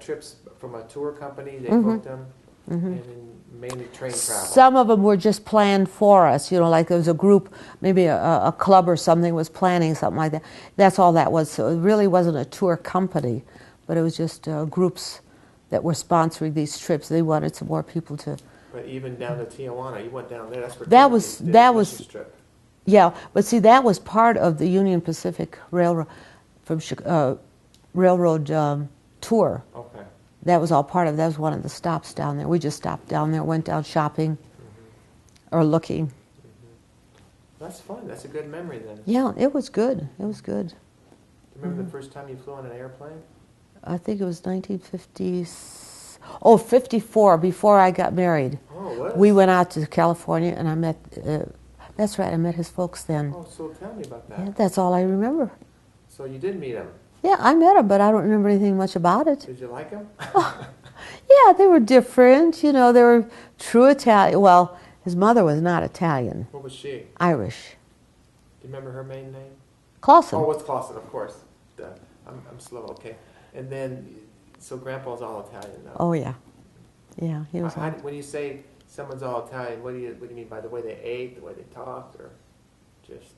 trips from a tour company, they Mhm. booked them, and then mainly train travel. Some of them were just planned for us, like there was a group, maybe a club or something was planning something like that. That's all that was. So it really wasn't a tour company, but it was just groups that were sponsoring these trips. They wanted some more people to. But even down to Tijuana, you went down there. That's where That Timothy was- did that his was- missions trip. Yeah, but see, that was part of the Union Pacific Railroad Railroad tour. Okay. That was all part of. That was one of the stops down there. We just stopped down there, went down shopping, or looking. That's fun. That's a good memory then. Yeah, it was good. It was good. Remember the first time you flew on an airplane? I think it was 1950. Oh, 54, before I got married. Oh, what? We went out to California, and I met. That's right, I met his folks then. Oh, so tell me about that. Yeah, that's all I remember. So you did meet him. Yeah, I met him, but I don't remember anything much about it. Did you like him? Yeah, they were different. They were true Italian. Well, his mother was not Italian, What was she? Irish. Do you remember her maiden name? Clausen. Oh, it's Clausen, of course. Duh. I'm slow, okay. And then, so Grandpa's all Italian now. Oh yeah, yeah. He was. When you say someone's all Italian, what do you mean by the way they ate, the way they talked, or just?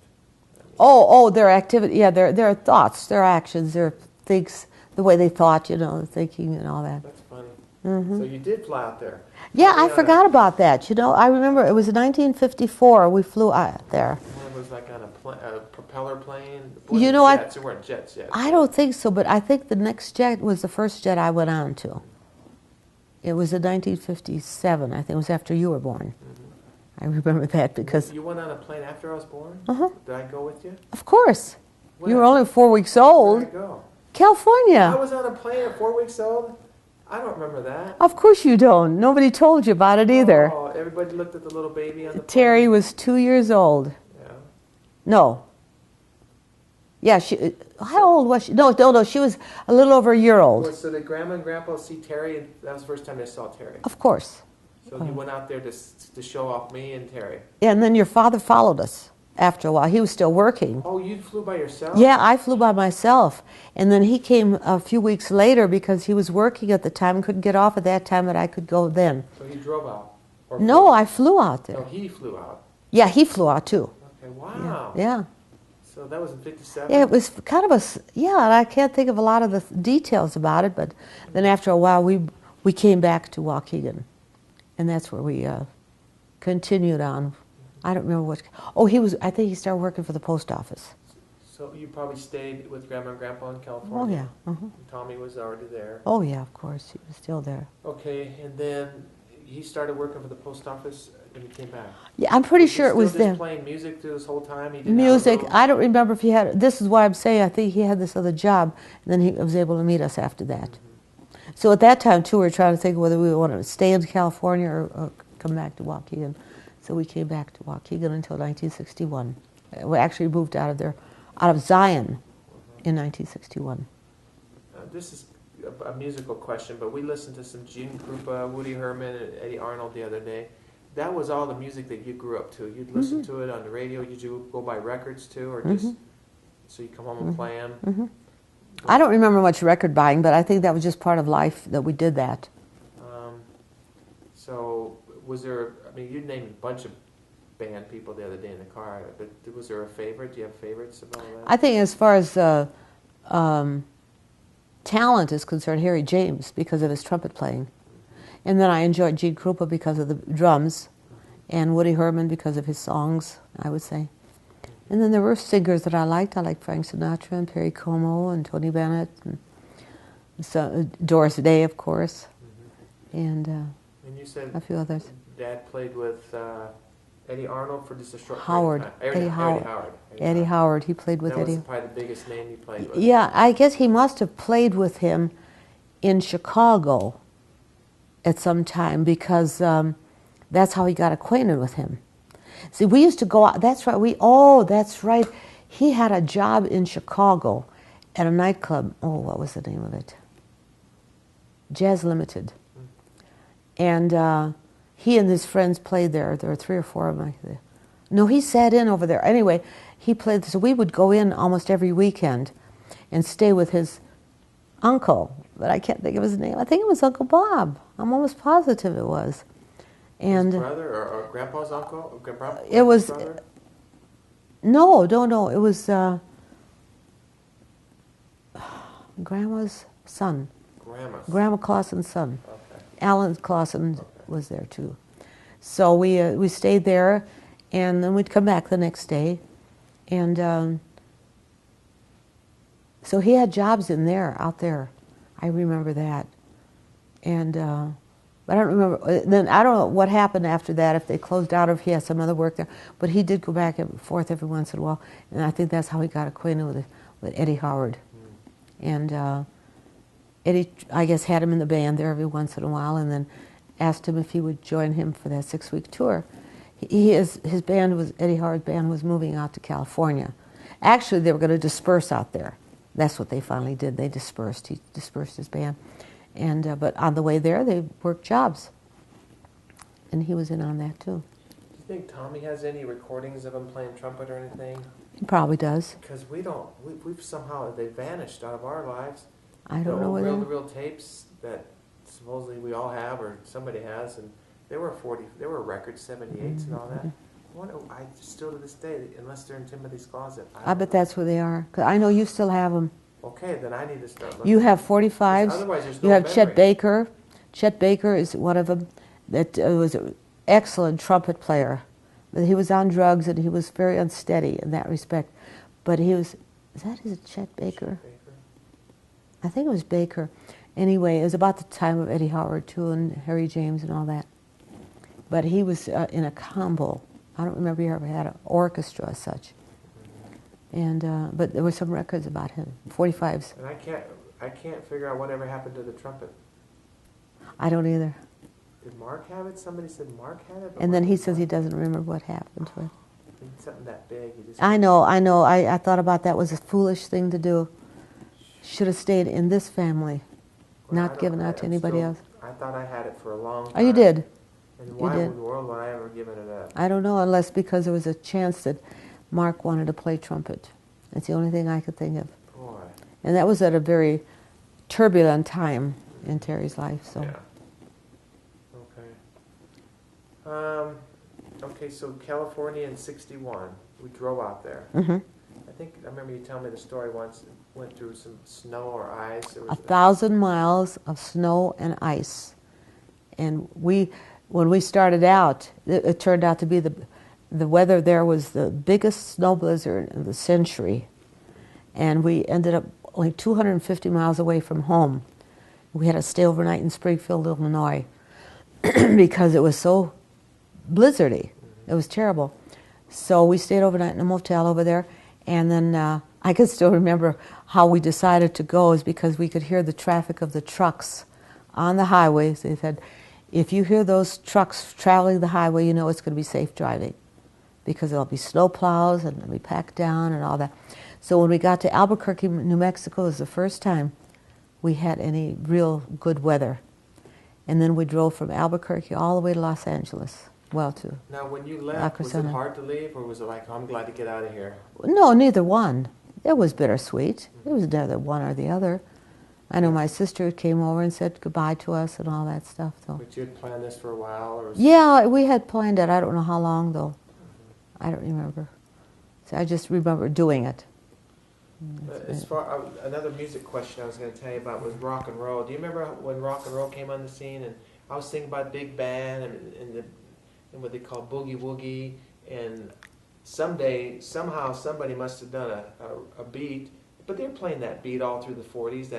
Their activity. Yeah, their thoughts, their actions, their things, the way they thought. Thinking and all that. That's funny. Mm-hmm. So you did fly out there. Yeah, I forgot about that. I remember it was in 1954. We flew out there. It was like on a propeller plane. Jets. It weren't jets yet. I don't think so, but I think the next jet was the first jet I went on to. It was in 1957. I think it was after you were born. I remember that because, You went on a plane after I was born? Uh-huh. Did I go with you? of course, Where? you were only 4 weeks Where old. did I go? I California. was on a plane at 4 weeks old? I don't remember that. Of course you don't. Nobody told you about it either. Oh, everybody looked at the little baby on the Terry plane. was 2 years old. Yeah. No. Yeah, how old was she? No, she was a little over a year old. So did Grandma and Grandpa see Terry? And that was the first time they saw Terry. Of course. So you went out there to show off me and Terry. Yeah, and then your father followed us after a while. He was still working. Oh, you flew by yourself? Yeah, I flew by myself. And then he came a few weeks later because he was working at the time and couldn't get off at that time, but I could go then. So he drove out? Or No, flew? I flew out there. No, he flew out. Yeah, he flew out too. Okay, wow. Yeah. So that was in 57? Yeah, it was kind of and I can't think of a lot of the details about it, but then after a while we came back to Waukegan. And that's where we continued on. I don't remember what. I think he started working for the post office. So you probably stayed with Grandma and Grandpa in Oh, California? yeah. Uh-huh. And Tommy was already there. Oh, yeah, of course. He was still there. Okay, and then he started working for the post office and he came back. Yeah, I'm pretty Was he sure it was still them. just playing music through this whole time? He didn't Music. have a I don't remember if he had. This is why I'm saying I think he had this other job, and then he was able to meet us after that. So at that time too, we were trying to think whether we wanted to stay in California or come back to Waukegan. So we came back to Waukegan until 1961. We actually moved out of Zion in 1961. This is a musical question, but we listened to some Gene Krupa, Woody Herman, and Eddie Arnold the other day. That was all the music that you grew up to. You'd listen to it on the radio. Did you go buy records too, or just so you come home and play them? I don't remember much record buying, but I think that was just part of life that we did that. So was there? I mean, you named a bunch of band people the other day in the car, but was there a favorite? Do you have favorites of all that? I think as far as talent is concerned, Harry James because of his trumpet playing. And then I enjoyed Gene Krupa because of the drums, and Woody Herman because of his songs, I would say. And then there were singers that I liked. I liked Frank Sinatra and Perry Como and Tony Bennett, and Doris Day, of course, and you said a few others. Dad played with Eddie Arnold for just a short Howard. period of time. Eddie Howard. Eddie Howard. He played with That Eddie. was probably the biggest name you played with. Yeah, I guess he must have played with him in Chicago at some time because that's how he got acquainted with him. See, we used to go out. That's right. That's right. He had a job in Chicago at a nightclub. Oh, what was the name of it? Jazz Limited. And he and his friends played there. There were 3 or 4 of them. No, he sat in over there. Anyway, he played. So we would go in almost every weekend and stay with his uncle. But I can't think of his name. I think it was Uncle Bob. I'm almost positive it was. And his brother or Grandpa's uncle? Or Grandpa's it was brother? no. It was Grandma's son. Grandma Clausen's son. Okay. Alan Clausen was there too. So we stayed there, and then we'd come back the next day, and so he had jobs in there, out there. I remember that, and I don't remember. Then I don't know what happened after that. If they closed out, or if he had some other work there. But he did go back and forth every once in a while, and I think that's how he got acquainted with Eddie Howard, and. Eddie, I guess, had him in the band there every once in a while, and then asked him if he would join him for that 6-week tour. His band was, Eddie Howard's band was moving out to California. Actually, they were going to disperse out there. That's what they finally did. They dispersed. He dispersed his band, and but on the way there, they worked jobs, and he was in on that too. Do you think Tommy has any recordings of him playing trumpet or anything? He probably does. Because we've somehow, they vanished out of our lives. I don't know whether reel-to-reel tapes that supposedly we all have or somebody has, and there were records, 78s and all that. I still to this day, unless they're in Timothy's closet. I bet that's where they are. 'Cause I know you still have them. Okay, then I need to start looking. You have 45s. Otherwise, there's no You have memory. Chet Baker. Chet Baker is one of them. That was an excellent trumpet player. But he was on drugs and he was very unsteady in that respect. But he was. Is that his Chet Baker? I think it was Baker. Anyway, it was about the time of Eddie Howard, too, and Harry James and all that. But he was in a combo. I don't remember he ever had an orchestra as such. And but there were some records about him, 45s. And I can't figure out whatever happened to the trumpet. I don't either. Did Mark have it? Somebody said Mark had it? And then he says he doesn't remember what happened to it. Something that big. I know. I thought about that was a foolish thing to do. Should have stayed in this family, not given out to anybody else. I thought I had it for a long time. Oh, you did? And why in the world would I ever given it up? I don't know, unless because there was a chance that Mark wanted to play trumpet. That's the only thing I could think of. Boy. And that was at a very turbulent time in Terry's life. So. Yeah. Okay. Okay, so California in '61, we drove out there. Mm-hmm. I remember you telling me the story once. Went through some snow or ice. There was 1,000 miles of snow and ice, and when we started out, it turned out to be the weather there was the biggest snow blizzard in the century, and we ended up only 250 miles away from home. We had to stay overnight in Springfield, Illinois, because it was so blizzardy. It was terrible. So we stayed overnight in a motel over there, and then I can still remember how we decided to go is because we could hear the traffic of the trucks on the highways. They said, if you hear those trucks traveling the highway, you know it's going to be safe driving because there'll be snow plows and they'll be packed down and all that. So when we got to Albuquerque, New Mexico, it was the first time we had any real good weather. And then we drove from Albuquerque all the way to Los Angeles. Well, to Now, when you left, was it hard to leave, or was it like, oh, I'm glad to get out of here? No, neither one. It was bittersweet. It was neither one or the other. I know my sister came over and said goodbye to us and all that stuff. So. But you had planned this for a while? Or Yeah, we had planned it. I don't know how long, though. I don't remember. So I just remember doing it. As far another music question I was going to tell you about was rock and roll. Do you remember when rock and roll came on the scene? And I was thinking about big band and what they call boogie woogie. And somehow somebody must have done a beat, but they were playing that beat all through the 40s.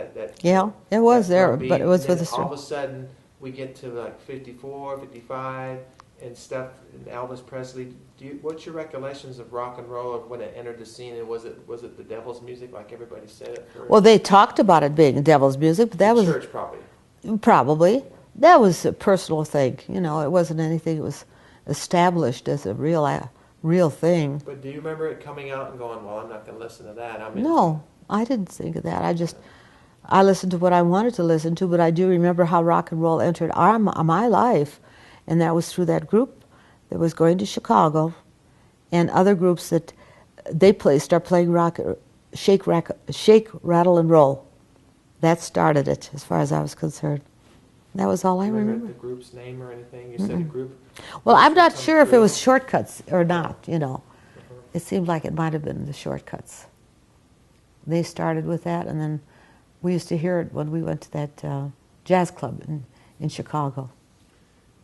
Yeah, it was there, beat, but it was with the the all of a sudden we get to like 54, 55, and stuff, and Elvis Presley. What's your recollections of rock and roll, of when it entered the scene? And was it the devil's music, like everybody said at first? Well, they talked about it being devil's music, but that was church probably. Probably. That was a personal thing. You know, it wasn't anything that was established as a real thing. But do you remember it coming out and going, well, I'm not going to listen to that? No, I didn't think of that. I listened to what I wanted to listen to, but I do remember how rock and roll entered my life, and that was through that group that was going to Chicago, and other groups that they start playing rock, shake, rattle, and roll. That started it, as far as I was concerned. That was all I remember. The group's name or anything? You said a group? Well, I'm not sure if it was Shortcuts or not, you know. It seemed like it might have been the Shortcuts. They started with that, and then we used to hear it when we went to that jazz club in Chicago.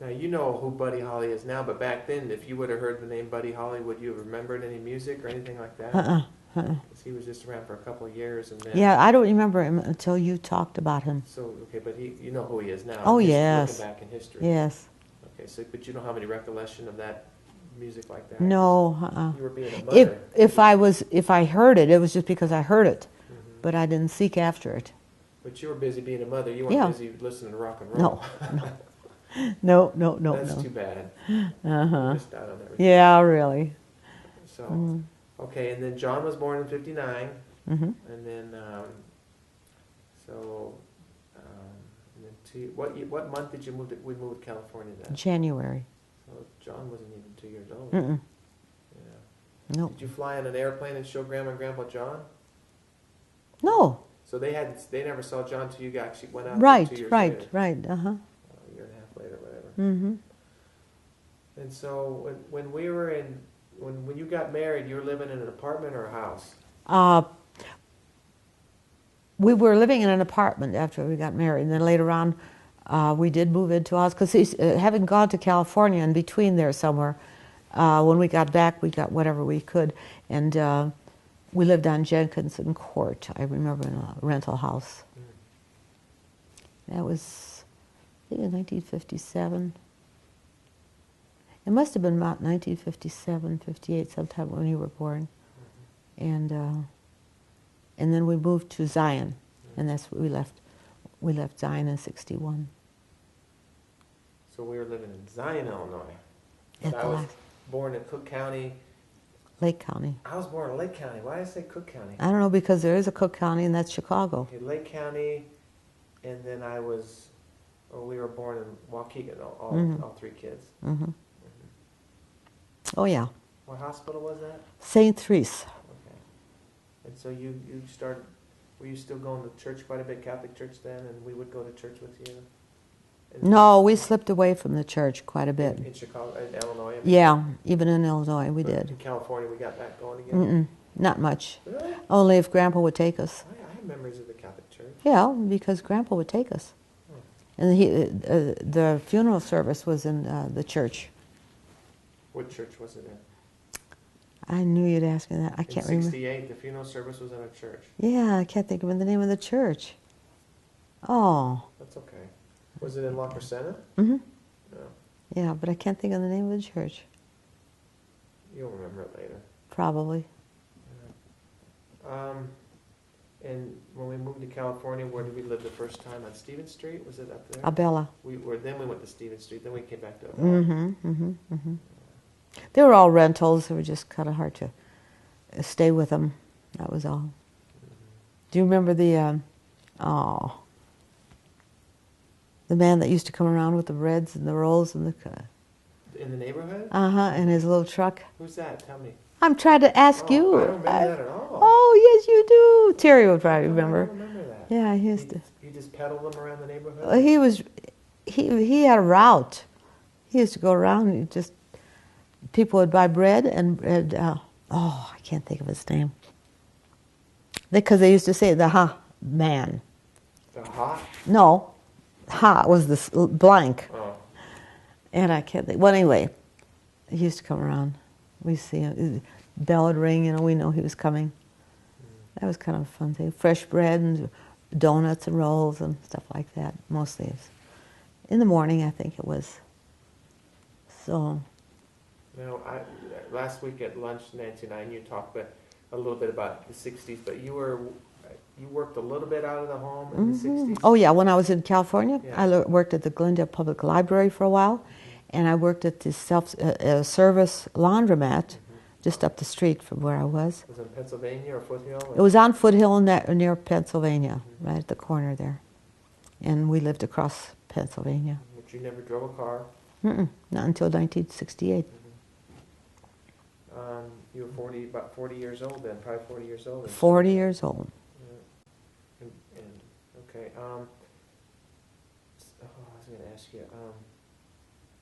Now, you know who Buddy Holly is now, but back then, if you would have heard the name Buddy Holly, would you have remembered any music or anything like that? Because he was just around for a couple of years, and then... Yeah, I don't remember him until you talked about him. So, okay, but you know who he is now. Oh, yes. Looking back in history. Yes. Okay, so, but you don't have any recollection of that music like that? No, You were being a mother. If I heard it, it was just because I heard it, but I didn't seek after it. But you were busy being a mother. You weren't busy listening to rock and roll. No. That's too bad. You missed out on everything. Yeah, really. So, okay, and then John was born in '59, and then what month did we moved to California then? January. So John wasn't even 2 years old. Yeah. Nope. Did you fly on an airplane and show Grandma and Grandpa John? No. So they never saw John till you actually went out. Right, 2 years right, later. right. A year and a half later, whatever. And so when you got married, you were living in an apartment or a house? We were living in an apartment after we got married, and then later on we did move into a house, because having gone to California and between there somewhere, when we got back, we got whatever we could, and we lived on Jenkinson Court, I remember, in a rental house. That was, I think, in 1957. It must have been about 1957, 58, sometime when you were born. And then we moved to Zion, and that's what we left. We left Zion in '61. So we were living in Zion, Illinois. At I the was last, born in Cook County. Lake County. I was born in Lake County. Why did I say Cook County? I don't know, because there is a Cook County, and that's Chicago. Okay, Lake County, and then we were born in Waukegan, all three kids. Oh, yeah. What hospital was that? St. Therese. Okay. And so you started, were you still going to church quite a bit, Catholic church then, and we would go to church with you? No, we slipped away from the church quite a bit. In Chicago, in Illinois? Yeah, even in Illinois we did. In California we got back going again? Not much. Really? Only if Grandpa would take us. I have memories of the Catholic church. Yeah, because Grandpa would take us. And the funeral service was in the church. What church was it in? I knew you'd ask me that. I can't remember. In '68, the funeral service was in a church. Yeah, I can't think of the name of the church. Oh. That's okay. Was it in La Crescenta? No. No. Yeah, but I can't think of the name of the church. You'll remember it later. Probably. And when we moved to California, where did we live the first time? On Stevens Street? Was it up there? Abella. Then we went to Stevens Street. Then we came back to Abella. They were all rentals. They were just kind of hard to stay with them. That was all. Do you remember the man that used to come around with the breads and the rolls and the... In the neighborhood? in his little truck? Who's that? Tell me. I'm trying to ask you. I don't remember that at all. Oh, yes, you do. Terry would probably remember. I don't remember that. Yeah, he used to... He just peddled them around the neighborhood? He had a route. He used to go around and just... People would buy bread and I can't think of his name. Because they used to say the man. The ha? No, was this blank. Oh. And I can't think. Well, anyway, he used to come around. We see him. Bell would ring, we know he was coming. That was kind of a fun thing. Fresh bread and donuts and rolls and stuff like that. Mostly in the morning, I think it was. So, Now, last week at lunch, Nancy and I, and you talked a little bit about the 60s, but you worked a little bit out of the home in the 60s? oh yeah, when I was in California, Yeah. I worked at the Glendale Public Library for a while, and I worked at the self-service laundromat just up the street from where I was. Was it in Pennsylvania or Foothill? It was on Foothill near Pennsylvania, right at the corner there. And we lived across Pennsylvania. But you never drove a car? Not until 1968. You were about 40 years old then, probably 40 years old. 40 years old. Okay. I was going to ask you,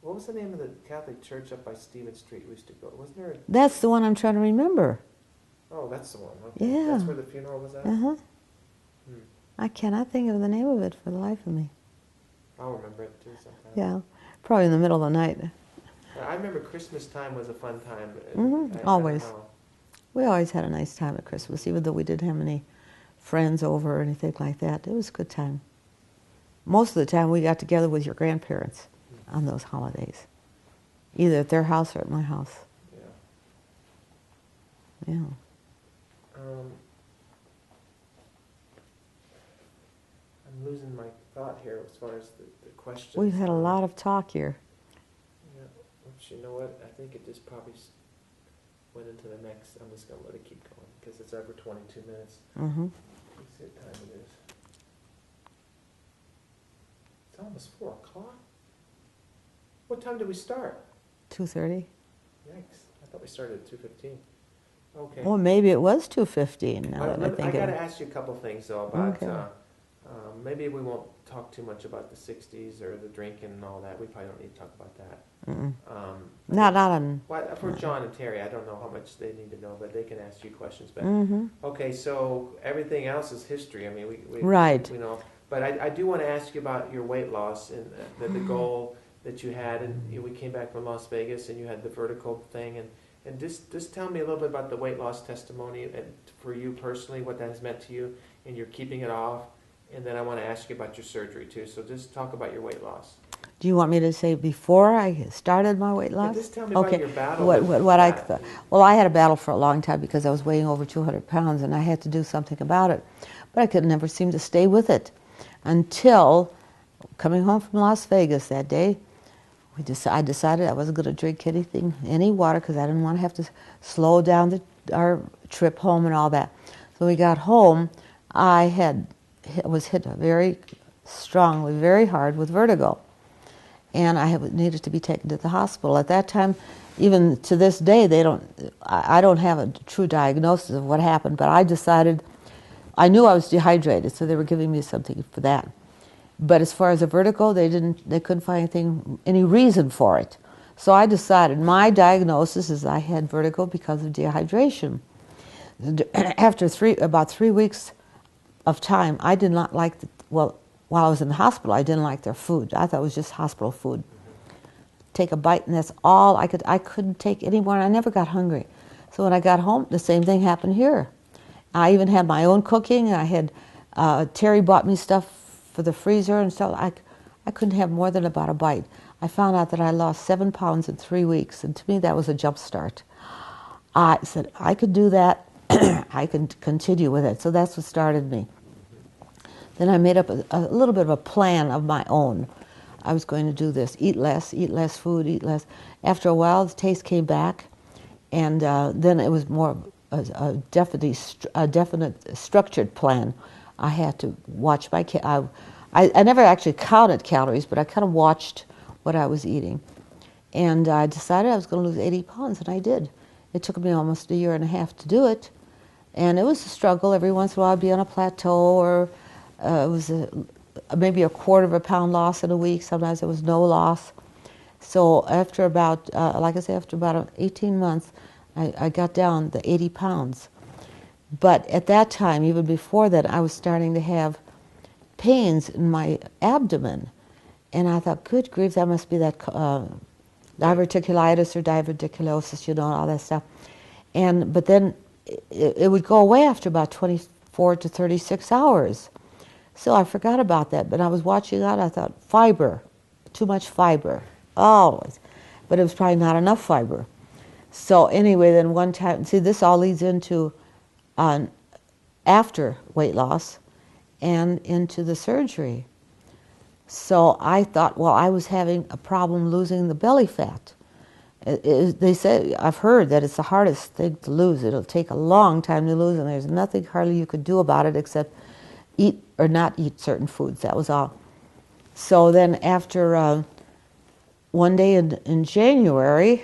what was the name of the Catholic church up by Stephen Street we used to go? Wasn't there? That's the one I'm trying to remember. Oh, that's the one. Okay. Yeah. That's where the funeral was at? I cannot think of the name of it for the life of me. I'll remember it too sometime. Yeah, probably in the middle of the night. I remember Christmas time was a fun time. Always. We always had a nice time at Christmas, even though we didn't have any friends over or anything like that. It was a good time. Most of the time we got together with your grandparents on those holidays, either at their house or at my house. Yeah. I'm losing my thought here as far as the questions. We've had a lot of talk here. Yeah. Oops, you know what? I think it just probably went into the next. I'm just going to let it keep going because it's over 22 minutes. Let's see what time it is. It's almost 4 o'clock. What time did we start? 2:30. Yikes. I thought we started at 2:15. Okay. Well, maybe it was 2:15 now that I think I got it. to ask you a couple things though about. Okay. Maybe we won't talk too much about the 60s or the drinking and all that. We probably don't need to talk about that. Not on. Well, for John and Terry, I don't know how much they need to know, but they can ask you questions. But okay, so everything else is history. I mean, we Right. We know. But I do want to ask you about your weight loss and the goal that you had. And we came back from Las Vegas, and you had the vertical thing. And just tell me a little bit about the weight loss testimony and for you personally, what that has meant to you, and you're keeping it off. And then I want to ask you about your surgery too. So just talk about your weight loss. Do you want me to say before I started my weight loss? Yeah, just tell me about your battle. Well, I had a battle for a long time because I was weighing over 200 pounds and I had to do something about it. But I could never seem to stay with it until coming home from Las Vegas that day. I decided I wasn't going to drink any water because I didn't want to have to slow down our trip home and all that. So we got home. I was hit very strongly, very hard with vertigo. And I needed to be taken to the hospital. At that time, even to this day, I don't have a true diagnosis of what happened, but I decided, I knew I was dehydrated, so they were giving me something for that. But as far as the vertigo, they couldn't find any reason for it. So I decided my diagnosis is I had vertigo because of dehydration. After about 3 weeks of time, I did not like while I was in the hospital, I didn't like their food. I thought it was just hospital food. Take a bite and that's all I could. I couldn't take any more. I never got hungry. So when I got home, the same thing happened here. I even had my own cooking. I had Terry bought me stuff for the freezer and stuff. I couldn't have more than about a bite. I found out that I lost 7 pounds in 3 weeks, and to me that was a jump start. I said I could do that. I can continue with it. So that's what started me. Then I made up a little bit of a plan of my own. I was going to do this, eat less food, eat less. After a while, the taste came back, and then it was more a definite structured plan. I had to watch my I never actually counted calories, but I kind of watched what I was eating. And I decided I was going to lose 80 pounds, and I did. It took me almost 1.5 years to do it. And it was a struggle. Every once in a while I'd be on a plateau, or it was maybe a 1/4 pound loss in a week. Sometimes there was no loss. So after about, like I say, after about 18 months, I got down to 80 pounds. But at that time, even before that, I was starting to have pains in my abdomen. And I thought, good grief, that must be that diverticulitis or diverticulosis, all that stuff. But then it would go away after about 24 to 36 hours. So I forgot about that, but I was watching that, I thought, fiber, too much fiber, always. but it was probably not enough fiber. So anyway, then one time, see, this all leads into after weight loss and into the surgery. So I thought, well, I was having a problem losing the belly fat. They said, I've heard that it's the hardest thing to lose. It'll take a long time to lose, and there's nothing hardly you could do about it except eat or not eat certain foods. That was all. So then after one day in January,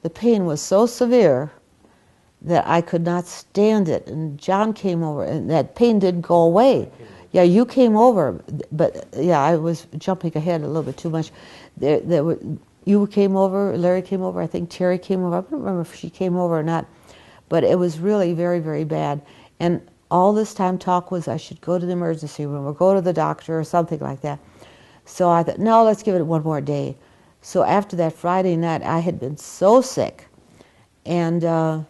the pain was so severe that I could not stand it. And John came over, and that pain didn't go away. Yeah, you came over, but yeah, I was jumping ahead a little bit too much. You came over, Larry came over, I think Terry came over. I don't remember if she came over or not, but it was really very, very bad. And all this time talk was I should go to the emergency room or go to the doctor or something like that. So I thought, no, let's give it one more day. So after that Friday night, I had been so sick, and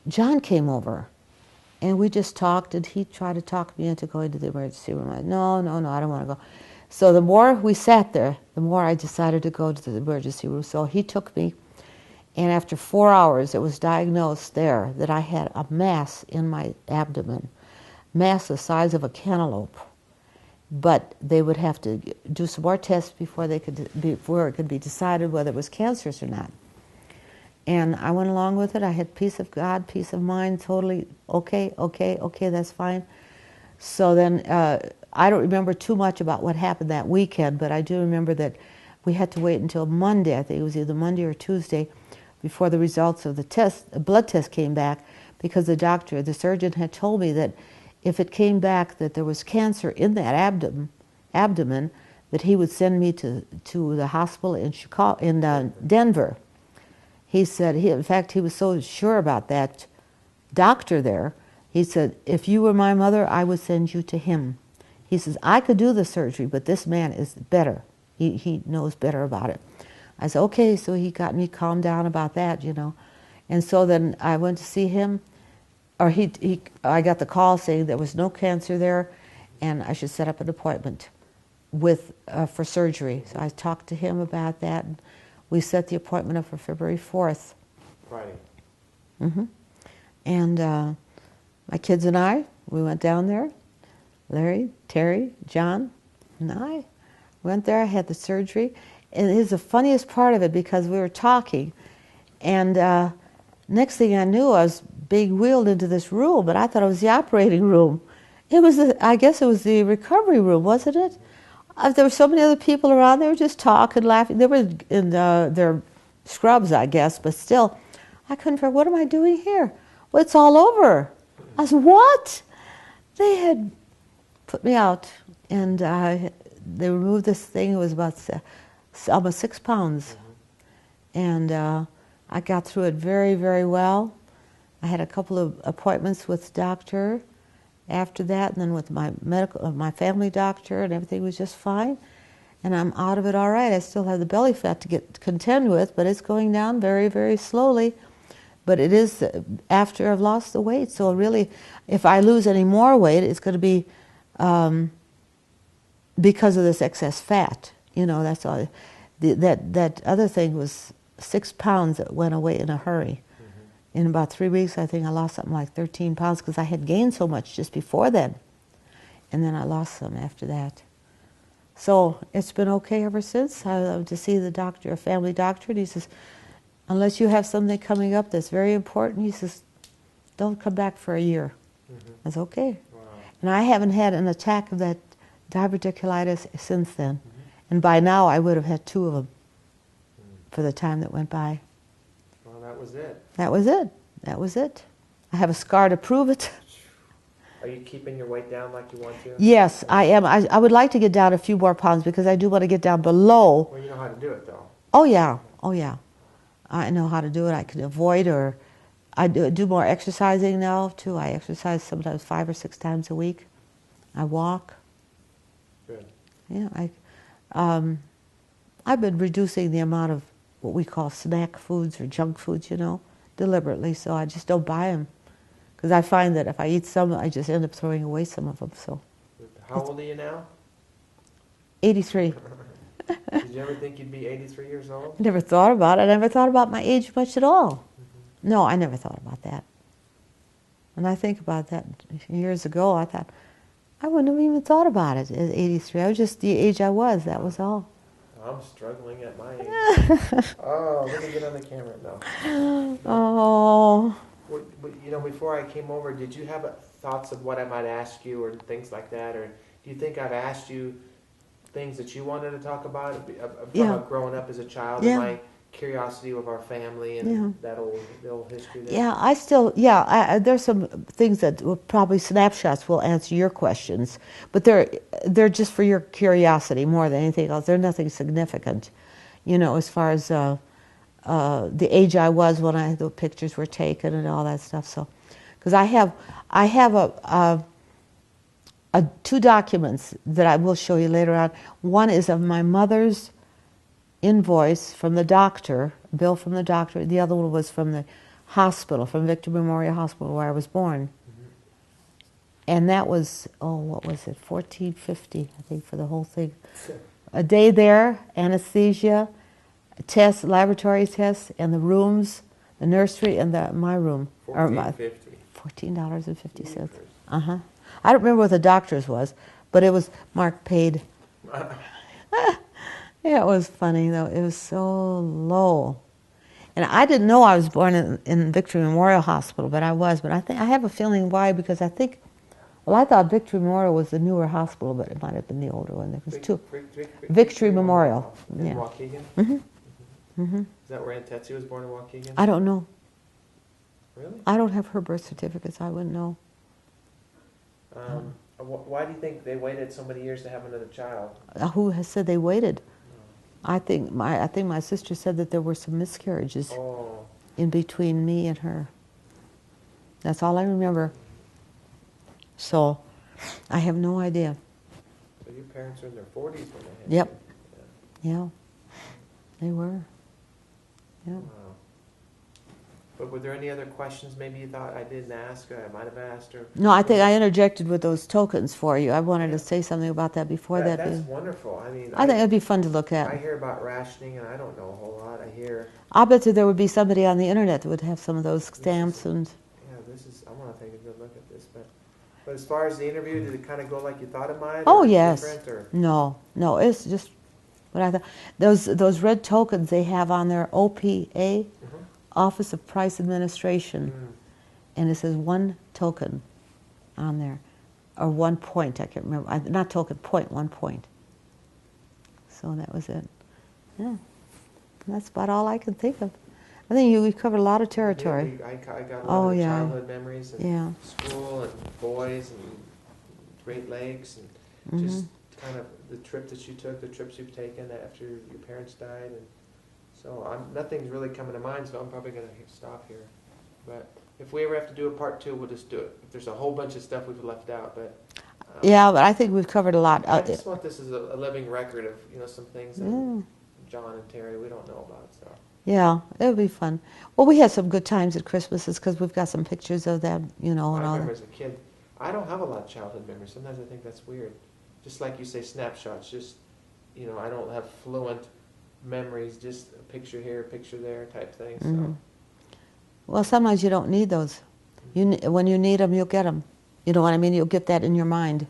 John came over, and we just talked, and he tried to talk me into going to the emergency room. I said, no, I don't want to go. So the more we sat there, the more I decided to go to the emergency room. So he took me, and after 4 hours, it was diagnosed there that I had a mass in my abdomen, mass the size of a cantaloupe. But they would have to do some more tests before it could be decided whether it was cancerous or not. And I went along with it. I had peace of God, peace of mind, totally okay, that's fine. So then I don't remember too much about what happened that weekend, but I do remember that we had to wait until Monday. I think it was either Monday or Tuesday before the results of the blood test came back, because the surgeon had told me that if it came back that there was cancer in that abdomen, that he would send me to the hospital in Denver. He said, in fact, he was so sure about that doctor there, he said, if you were my mother, I would send you to him. He says, I could do the surgery, but this man is better. He knows better about it. I said, okay, so he got me calmed down about that, And so then I went to see him, or I got the call saying there was no cancer there, and I should set up an appointment for surgery. So I talked to him about that, and we set the appointment up for February 4th. Friday. Mm-hmm. And my kids and I, we went down there. Larry, Terry, John, and I went there. I had the surgery. And it was the funniest part of it, because we were talking, and next thing I knew, I was being wheeled into this room, but I thought it was the operating room. I guess it was the recovery room, wasn't it? There were so many other people around. They were just talking, laughing. They were in their scrubs, I guess, but still, I couldn't figure, what am I doing here? Well, it's all over. I said, what? They had put me out, and they removed this thing. It was about almost 6 pounds. And I got through it very, very well. I had a couple of appointments with the doctor after that, and then with my family doctor, and everything was just fine. And I'm out of it all right. I still have the belly fat to contend with, but it's going down very, very slowly. But it is after I've lost the weight. So really, if I lose any more weight, it's going to be because of this excess fat. That's all. That other thing was 6 pounds that went away in a hurry. In about 3 weeks, I think I lost something like 13 pounds, because I had gained so much just before then. And then I lost some after that. So it's been okay ever since. I went to see the doctor, a family doctor, and he says, unless you have something coming up that's very important, he says, don't come back for a year. I said, okay. Wow. And I haven't had an attack of that diverticulitis since then. And by now, I would have had 2 of them for the time that went by. Well, that was it. That was it. I have a scar to prove it. Are you keeping your weight down like you want to? Yes, I am. I would like to get down a few more pounds, because I do want to get down below. Well, you know how to do it, though. Oh, yeah. I know how to do it. I can avoid, or I do more exercising now, too. I exercise sometimes 5 or 6 times a week. I walk. Good. Yeah, I've been reducing the amount of what we call snack foods or junk foods, deliberately, so I just don't buy them. Because I find that if I eat some, I just end up throwing away some of them. So. How old are you now? 83. Did Did you ever think you'd be 83 years old? I never thought about it. I never thought about my age much at all. No, I never thought about that. When I think about that years ago, I thought, I wouldn't have even thought about it at 83. I was just the age I was, that was all. I'm struggling at my age. Oh, let me get on the camera now. Oh. You know, before I came over, did you have thoughts of what I might ask you or things like that? Or do you think I've asked you things that you wanted to talk about growing up as a child and my curiosity of our family and the old history there? Yeah, there's some things that will probably snapshots will answer your questions, but they're just for your curiosity more than anything else. They're nothing significant, you know, as far as the age I was when the pictures were taken and all that stuff. So, because I have two documents that I will show you later on. One is of my mother's invoice from the doctor, bill from the doctor. The other one was from the hospital, from Victory Memorial Hospital where I was born. And that was, what was it, $14.50, I think, for the whole thing. A day there, anesthesia, tests, laboratory tests, and the rooms, the nursery, and my room. $14.50. I don't remember what the doctor's was, but it was, Mark paid. Yeah, it was funny, though. It was so low. And I didn't know I was born in Victory Memorial Hospital, but I was. But I have a feeling why, because I thought Victory Memorial was the newer hospital, but it might have been the older one. There was two. Victory Memorial. In Waukegan? Is that where Aunt Tetsu was born in Waukegan? I don't know. Really? I don't have her birth certificates. I wouldn't know. Why do you think they waited so many years to have another child? Who has said they waited? I think my sister said that there were some miscarriages in between me and her. That's all I remember. So, I have no idea. So your parents were in their 40s when they had Yep. you? Yeah. They were. Yeah. Wow. But were there any other questions maybe you thought I didn't ask or I might have asked? Or No, I think I interjected with those tokens for you. I wanted to say something about that before that. That's wonderful. I mean, I think it'd be fun to look at. I hear about rationing and I don't know a whole lot. I bet you there would be somebody on the internet that would have some of those stamps and. Yeah, I want to take a good look at this. But as far as the interview, did it kind of go like you thought it might? Oh or yes. Different, or? No, it's just what I thought. Those red tokens they have on their OPA, Office of Price Administration, and it says 1 token on there, or 1 point. I can't remember. Not token, point, 1 point. So that was it. Yeah, and that's about all I can think of. I think we covered a lot of territory. Yeah, I got a lot of childhood memories and school and boys and Great Lakes and just kind of the trip that you took, the trips you've taken after your parents died, and so nothing's really coming to mind. So I'm probably going to stop here. But if we ever have to do a part 2, we'll just do it. If there's a whole bunch of stuff we've left out, but yeah, but I think we've covered a lot. I just want this as a living record of some things that John and Terry we don't know about. So. Yeah, it'll be fun. Well, we had some good times at Christmases because we've got some pictures of them, and all that. I remember as a kid, I don't have a lot of childhood memories. Sometimes I think that's weird. Just like you say, snapshots. Just, I don't have fluent memories. Just a picture here, a picture there type thing. So. Well, sometimes you don't need those. When you need them, you'll get them. You know what I mean? You'll get that in your mind,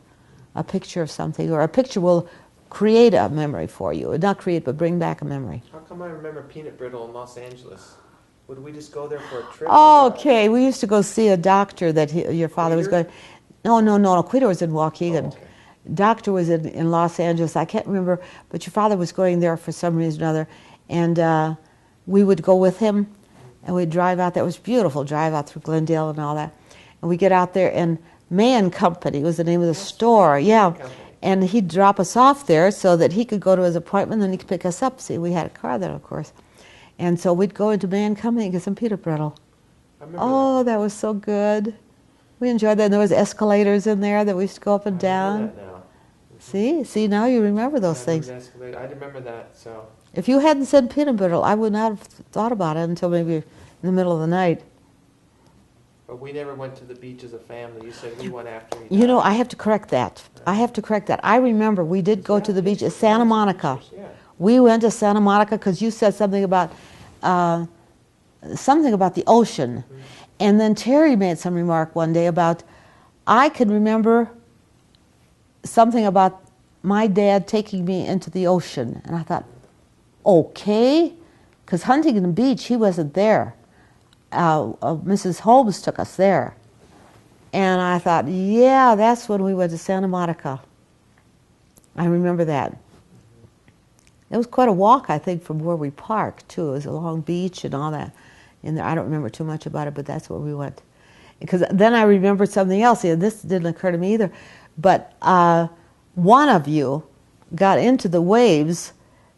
a picture of something, or a picture will create a memory for you. Not create, but bring back a memory. How come I remember Peanut Brittle in Los Angeles? Would we just go there for a trip? Okay, we used to go see a doctor that your father was going. No. Quito was in Waukegan. Okay. Doctor was in Los Angeles. I can't remember, but your father was going there for some reason or other, and we would go with him, and we'd drive out there. It was beautiful, drive out through Glendale and all that. And we get out there, and May & Company was the name of the store. Yeah. And he'd drop us off there so that he could go to his appointment, and then he could pick us up. See, we had a car there, of course. And so we'd go into May & Company and get some peanut brittle. That was so good. We enjoyed that. And there was escalators in there that we used to go up and down. See, now you remember those things. I remember that, so. If you hadn't said peanut brittle, I would not have thought about it until maybe in the middle of the night. But we never went to the beach as a family. You said we went after you I have to correct that. I remember we did go to the beach at Santa Monica. we went to Santa Monica because you said something about the ocean. Mm-hmm. And then Terry made some remark one day about, I can remember something about my dad taking me into the ocean. And I thought, okay, because Huntington Beach, he wasn't there. Mrs. Holmes took us there. And I thought, yeah, that's when we went to Santa Monica. I remember that. It was quite a walk, I think, from where we parked, too. It was a long beach and all that in there. I don't remember too much about it, but that's where we went. Because then I remembered something else. Yeah, this didn't occur to me either. But one of you got into the waves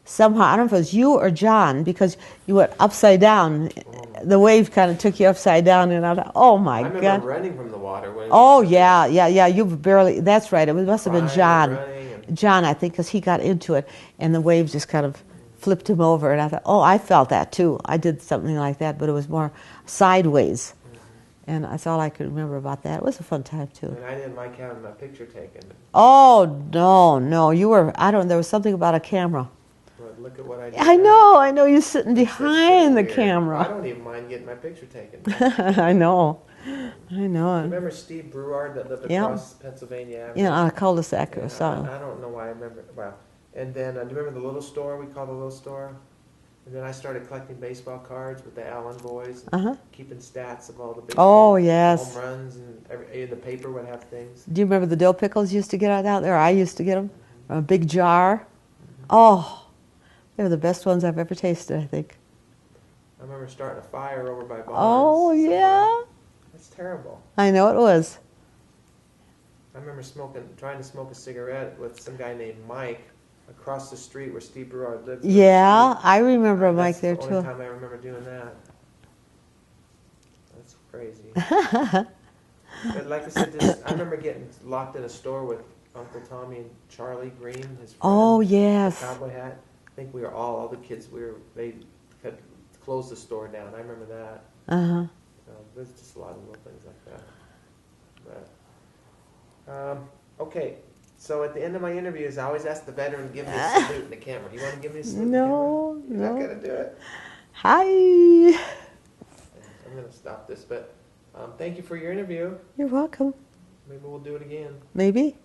somehow. I don't know if it was you or John, because you went upside down. The wave kind of took you upside down, and I thought, oh my God. I remember running from the water. When yeah. You barely, that's right. It must have been John. John, I think, because he got into it, and the waves just kind of flipped him over. And I thought, oh, I felt that too. I did something like that, but it was more sideways. And that's all I could remember about that. It was a fun time too. And I didn't like having my picture taken. Oh, no. You were, there was something about a camera. But look at what I did. I know. You're sitting behind the camera. I don't even mind getting my picture taken. I know. Remember Steve Breward that lived across Pennsylvania Avenue? Yeah, on a cul-de-sac or I something. don't know why I remember. Wow. And then, do you remember the little store we called the little store? And then I started collecting baseball cards with the Allen boys, and keeping stats of all the baseball home runs, and in the paper would have things. Do you remember the dill pickles used to get out there? I used to get them from a big jar. Oh, they were the best ones I've ever tasted, I think. I remember starting a fire over by Barnes. Oh, yeah. That's terrible. I know it was. I remember trying to smoke a cigarette with some guy named Mike across the street where Steve Breward lived. Yeah, I remember Mike there too. That's the only time I remember doing that. That's crazy. But like I said, I remember getting locked in a store with Uncle Tommy and Charlie Green, his friend. Oh, yes. The cowboy hat. I think we were all the kids, they had closed the store down. I remember that. There's just a lot of little things like that. But, okay. So at the end of my interviews, I always ask the veteran to give me a salute in the camera. Do you want to give me a salute in the camera? You're not going to do it? Hi. I'm going to stop this, but thank you for your interview. You're welcome. Maybe we'll do it again. Maybe.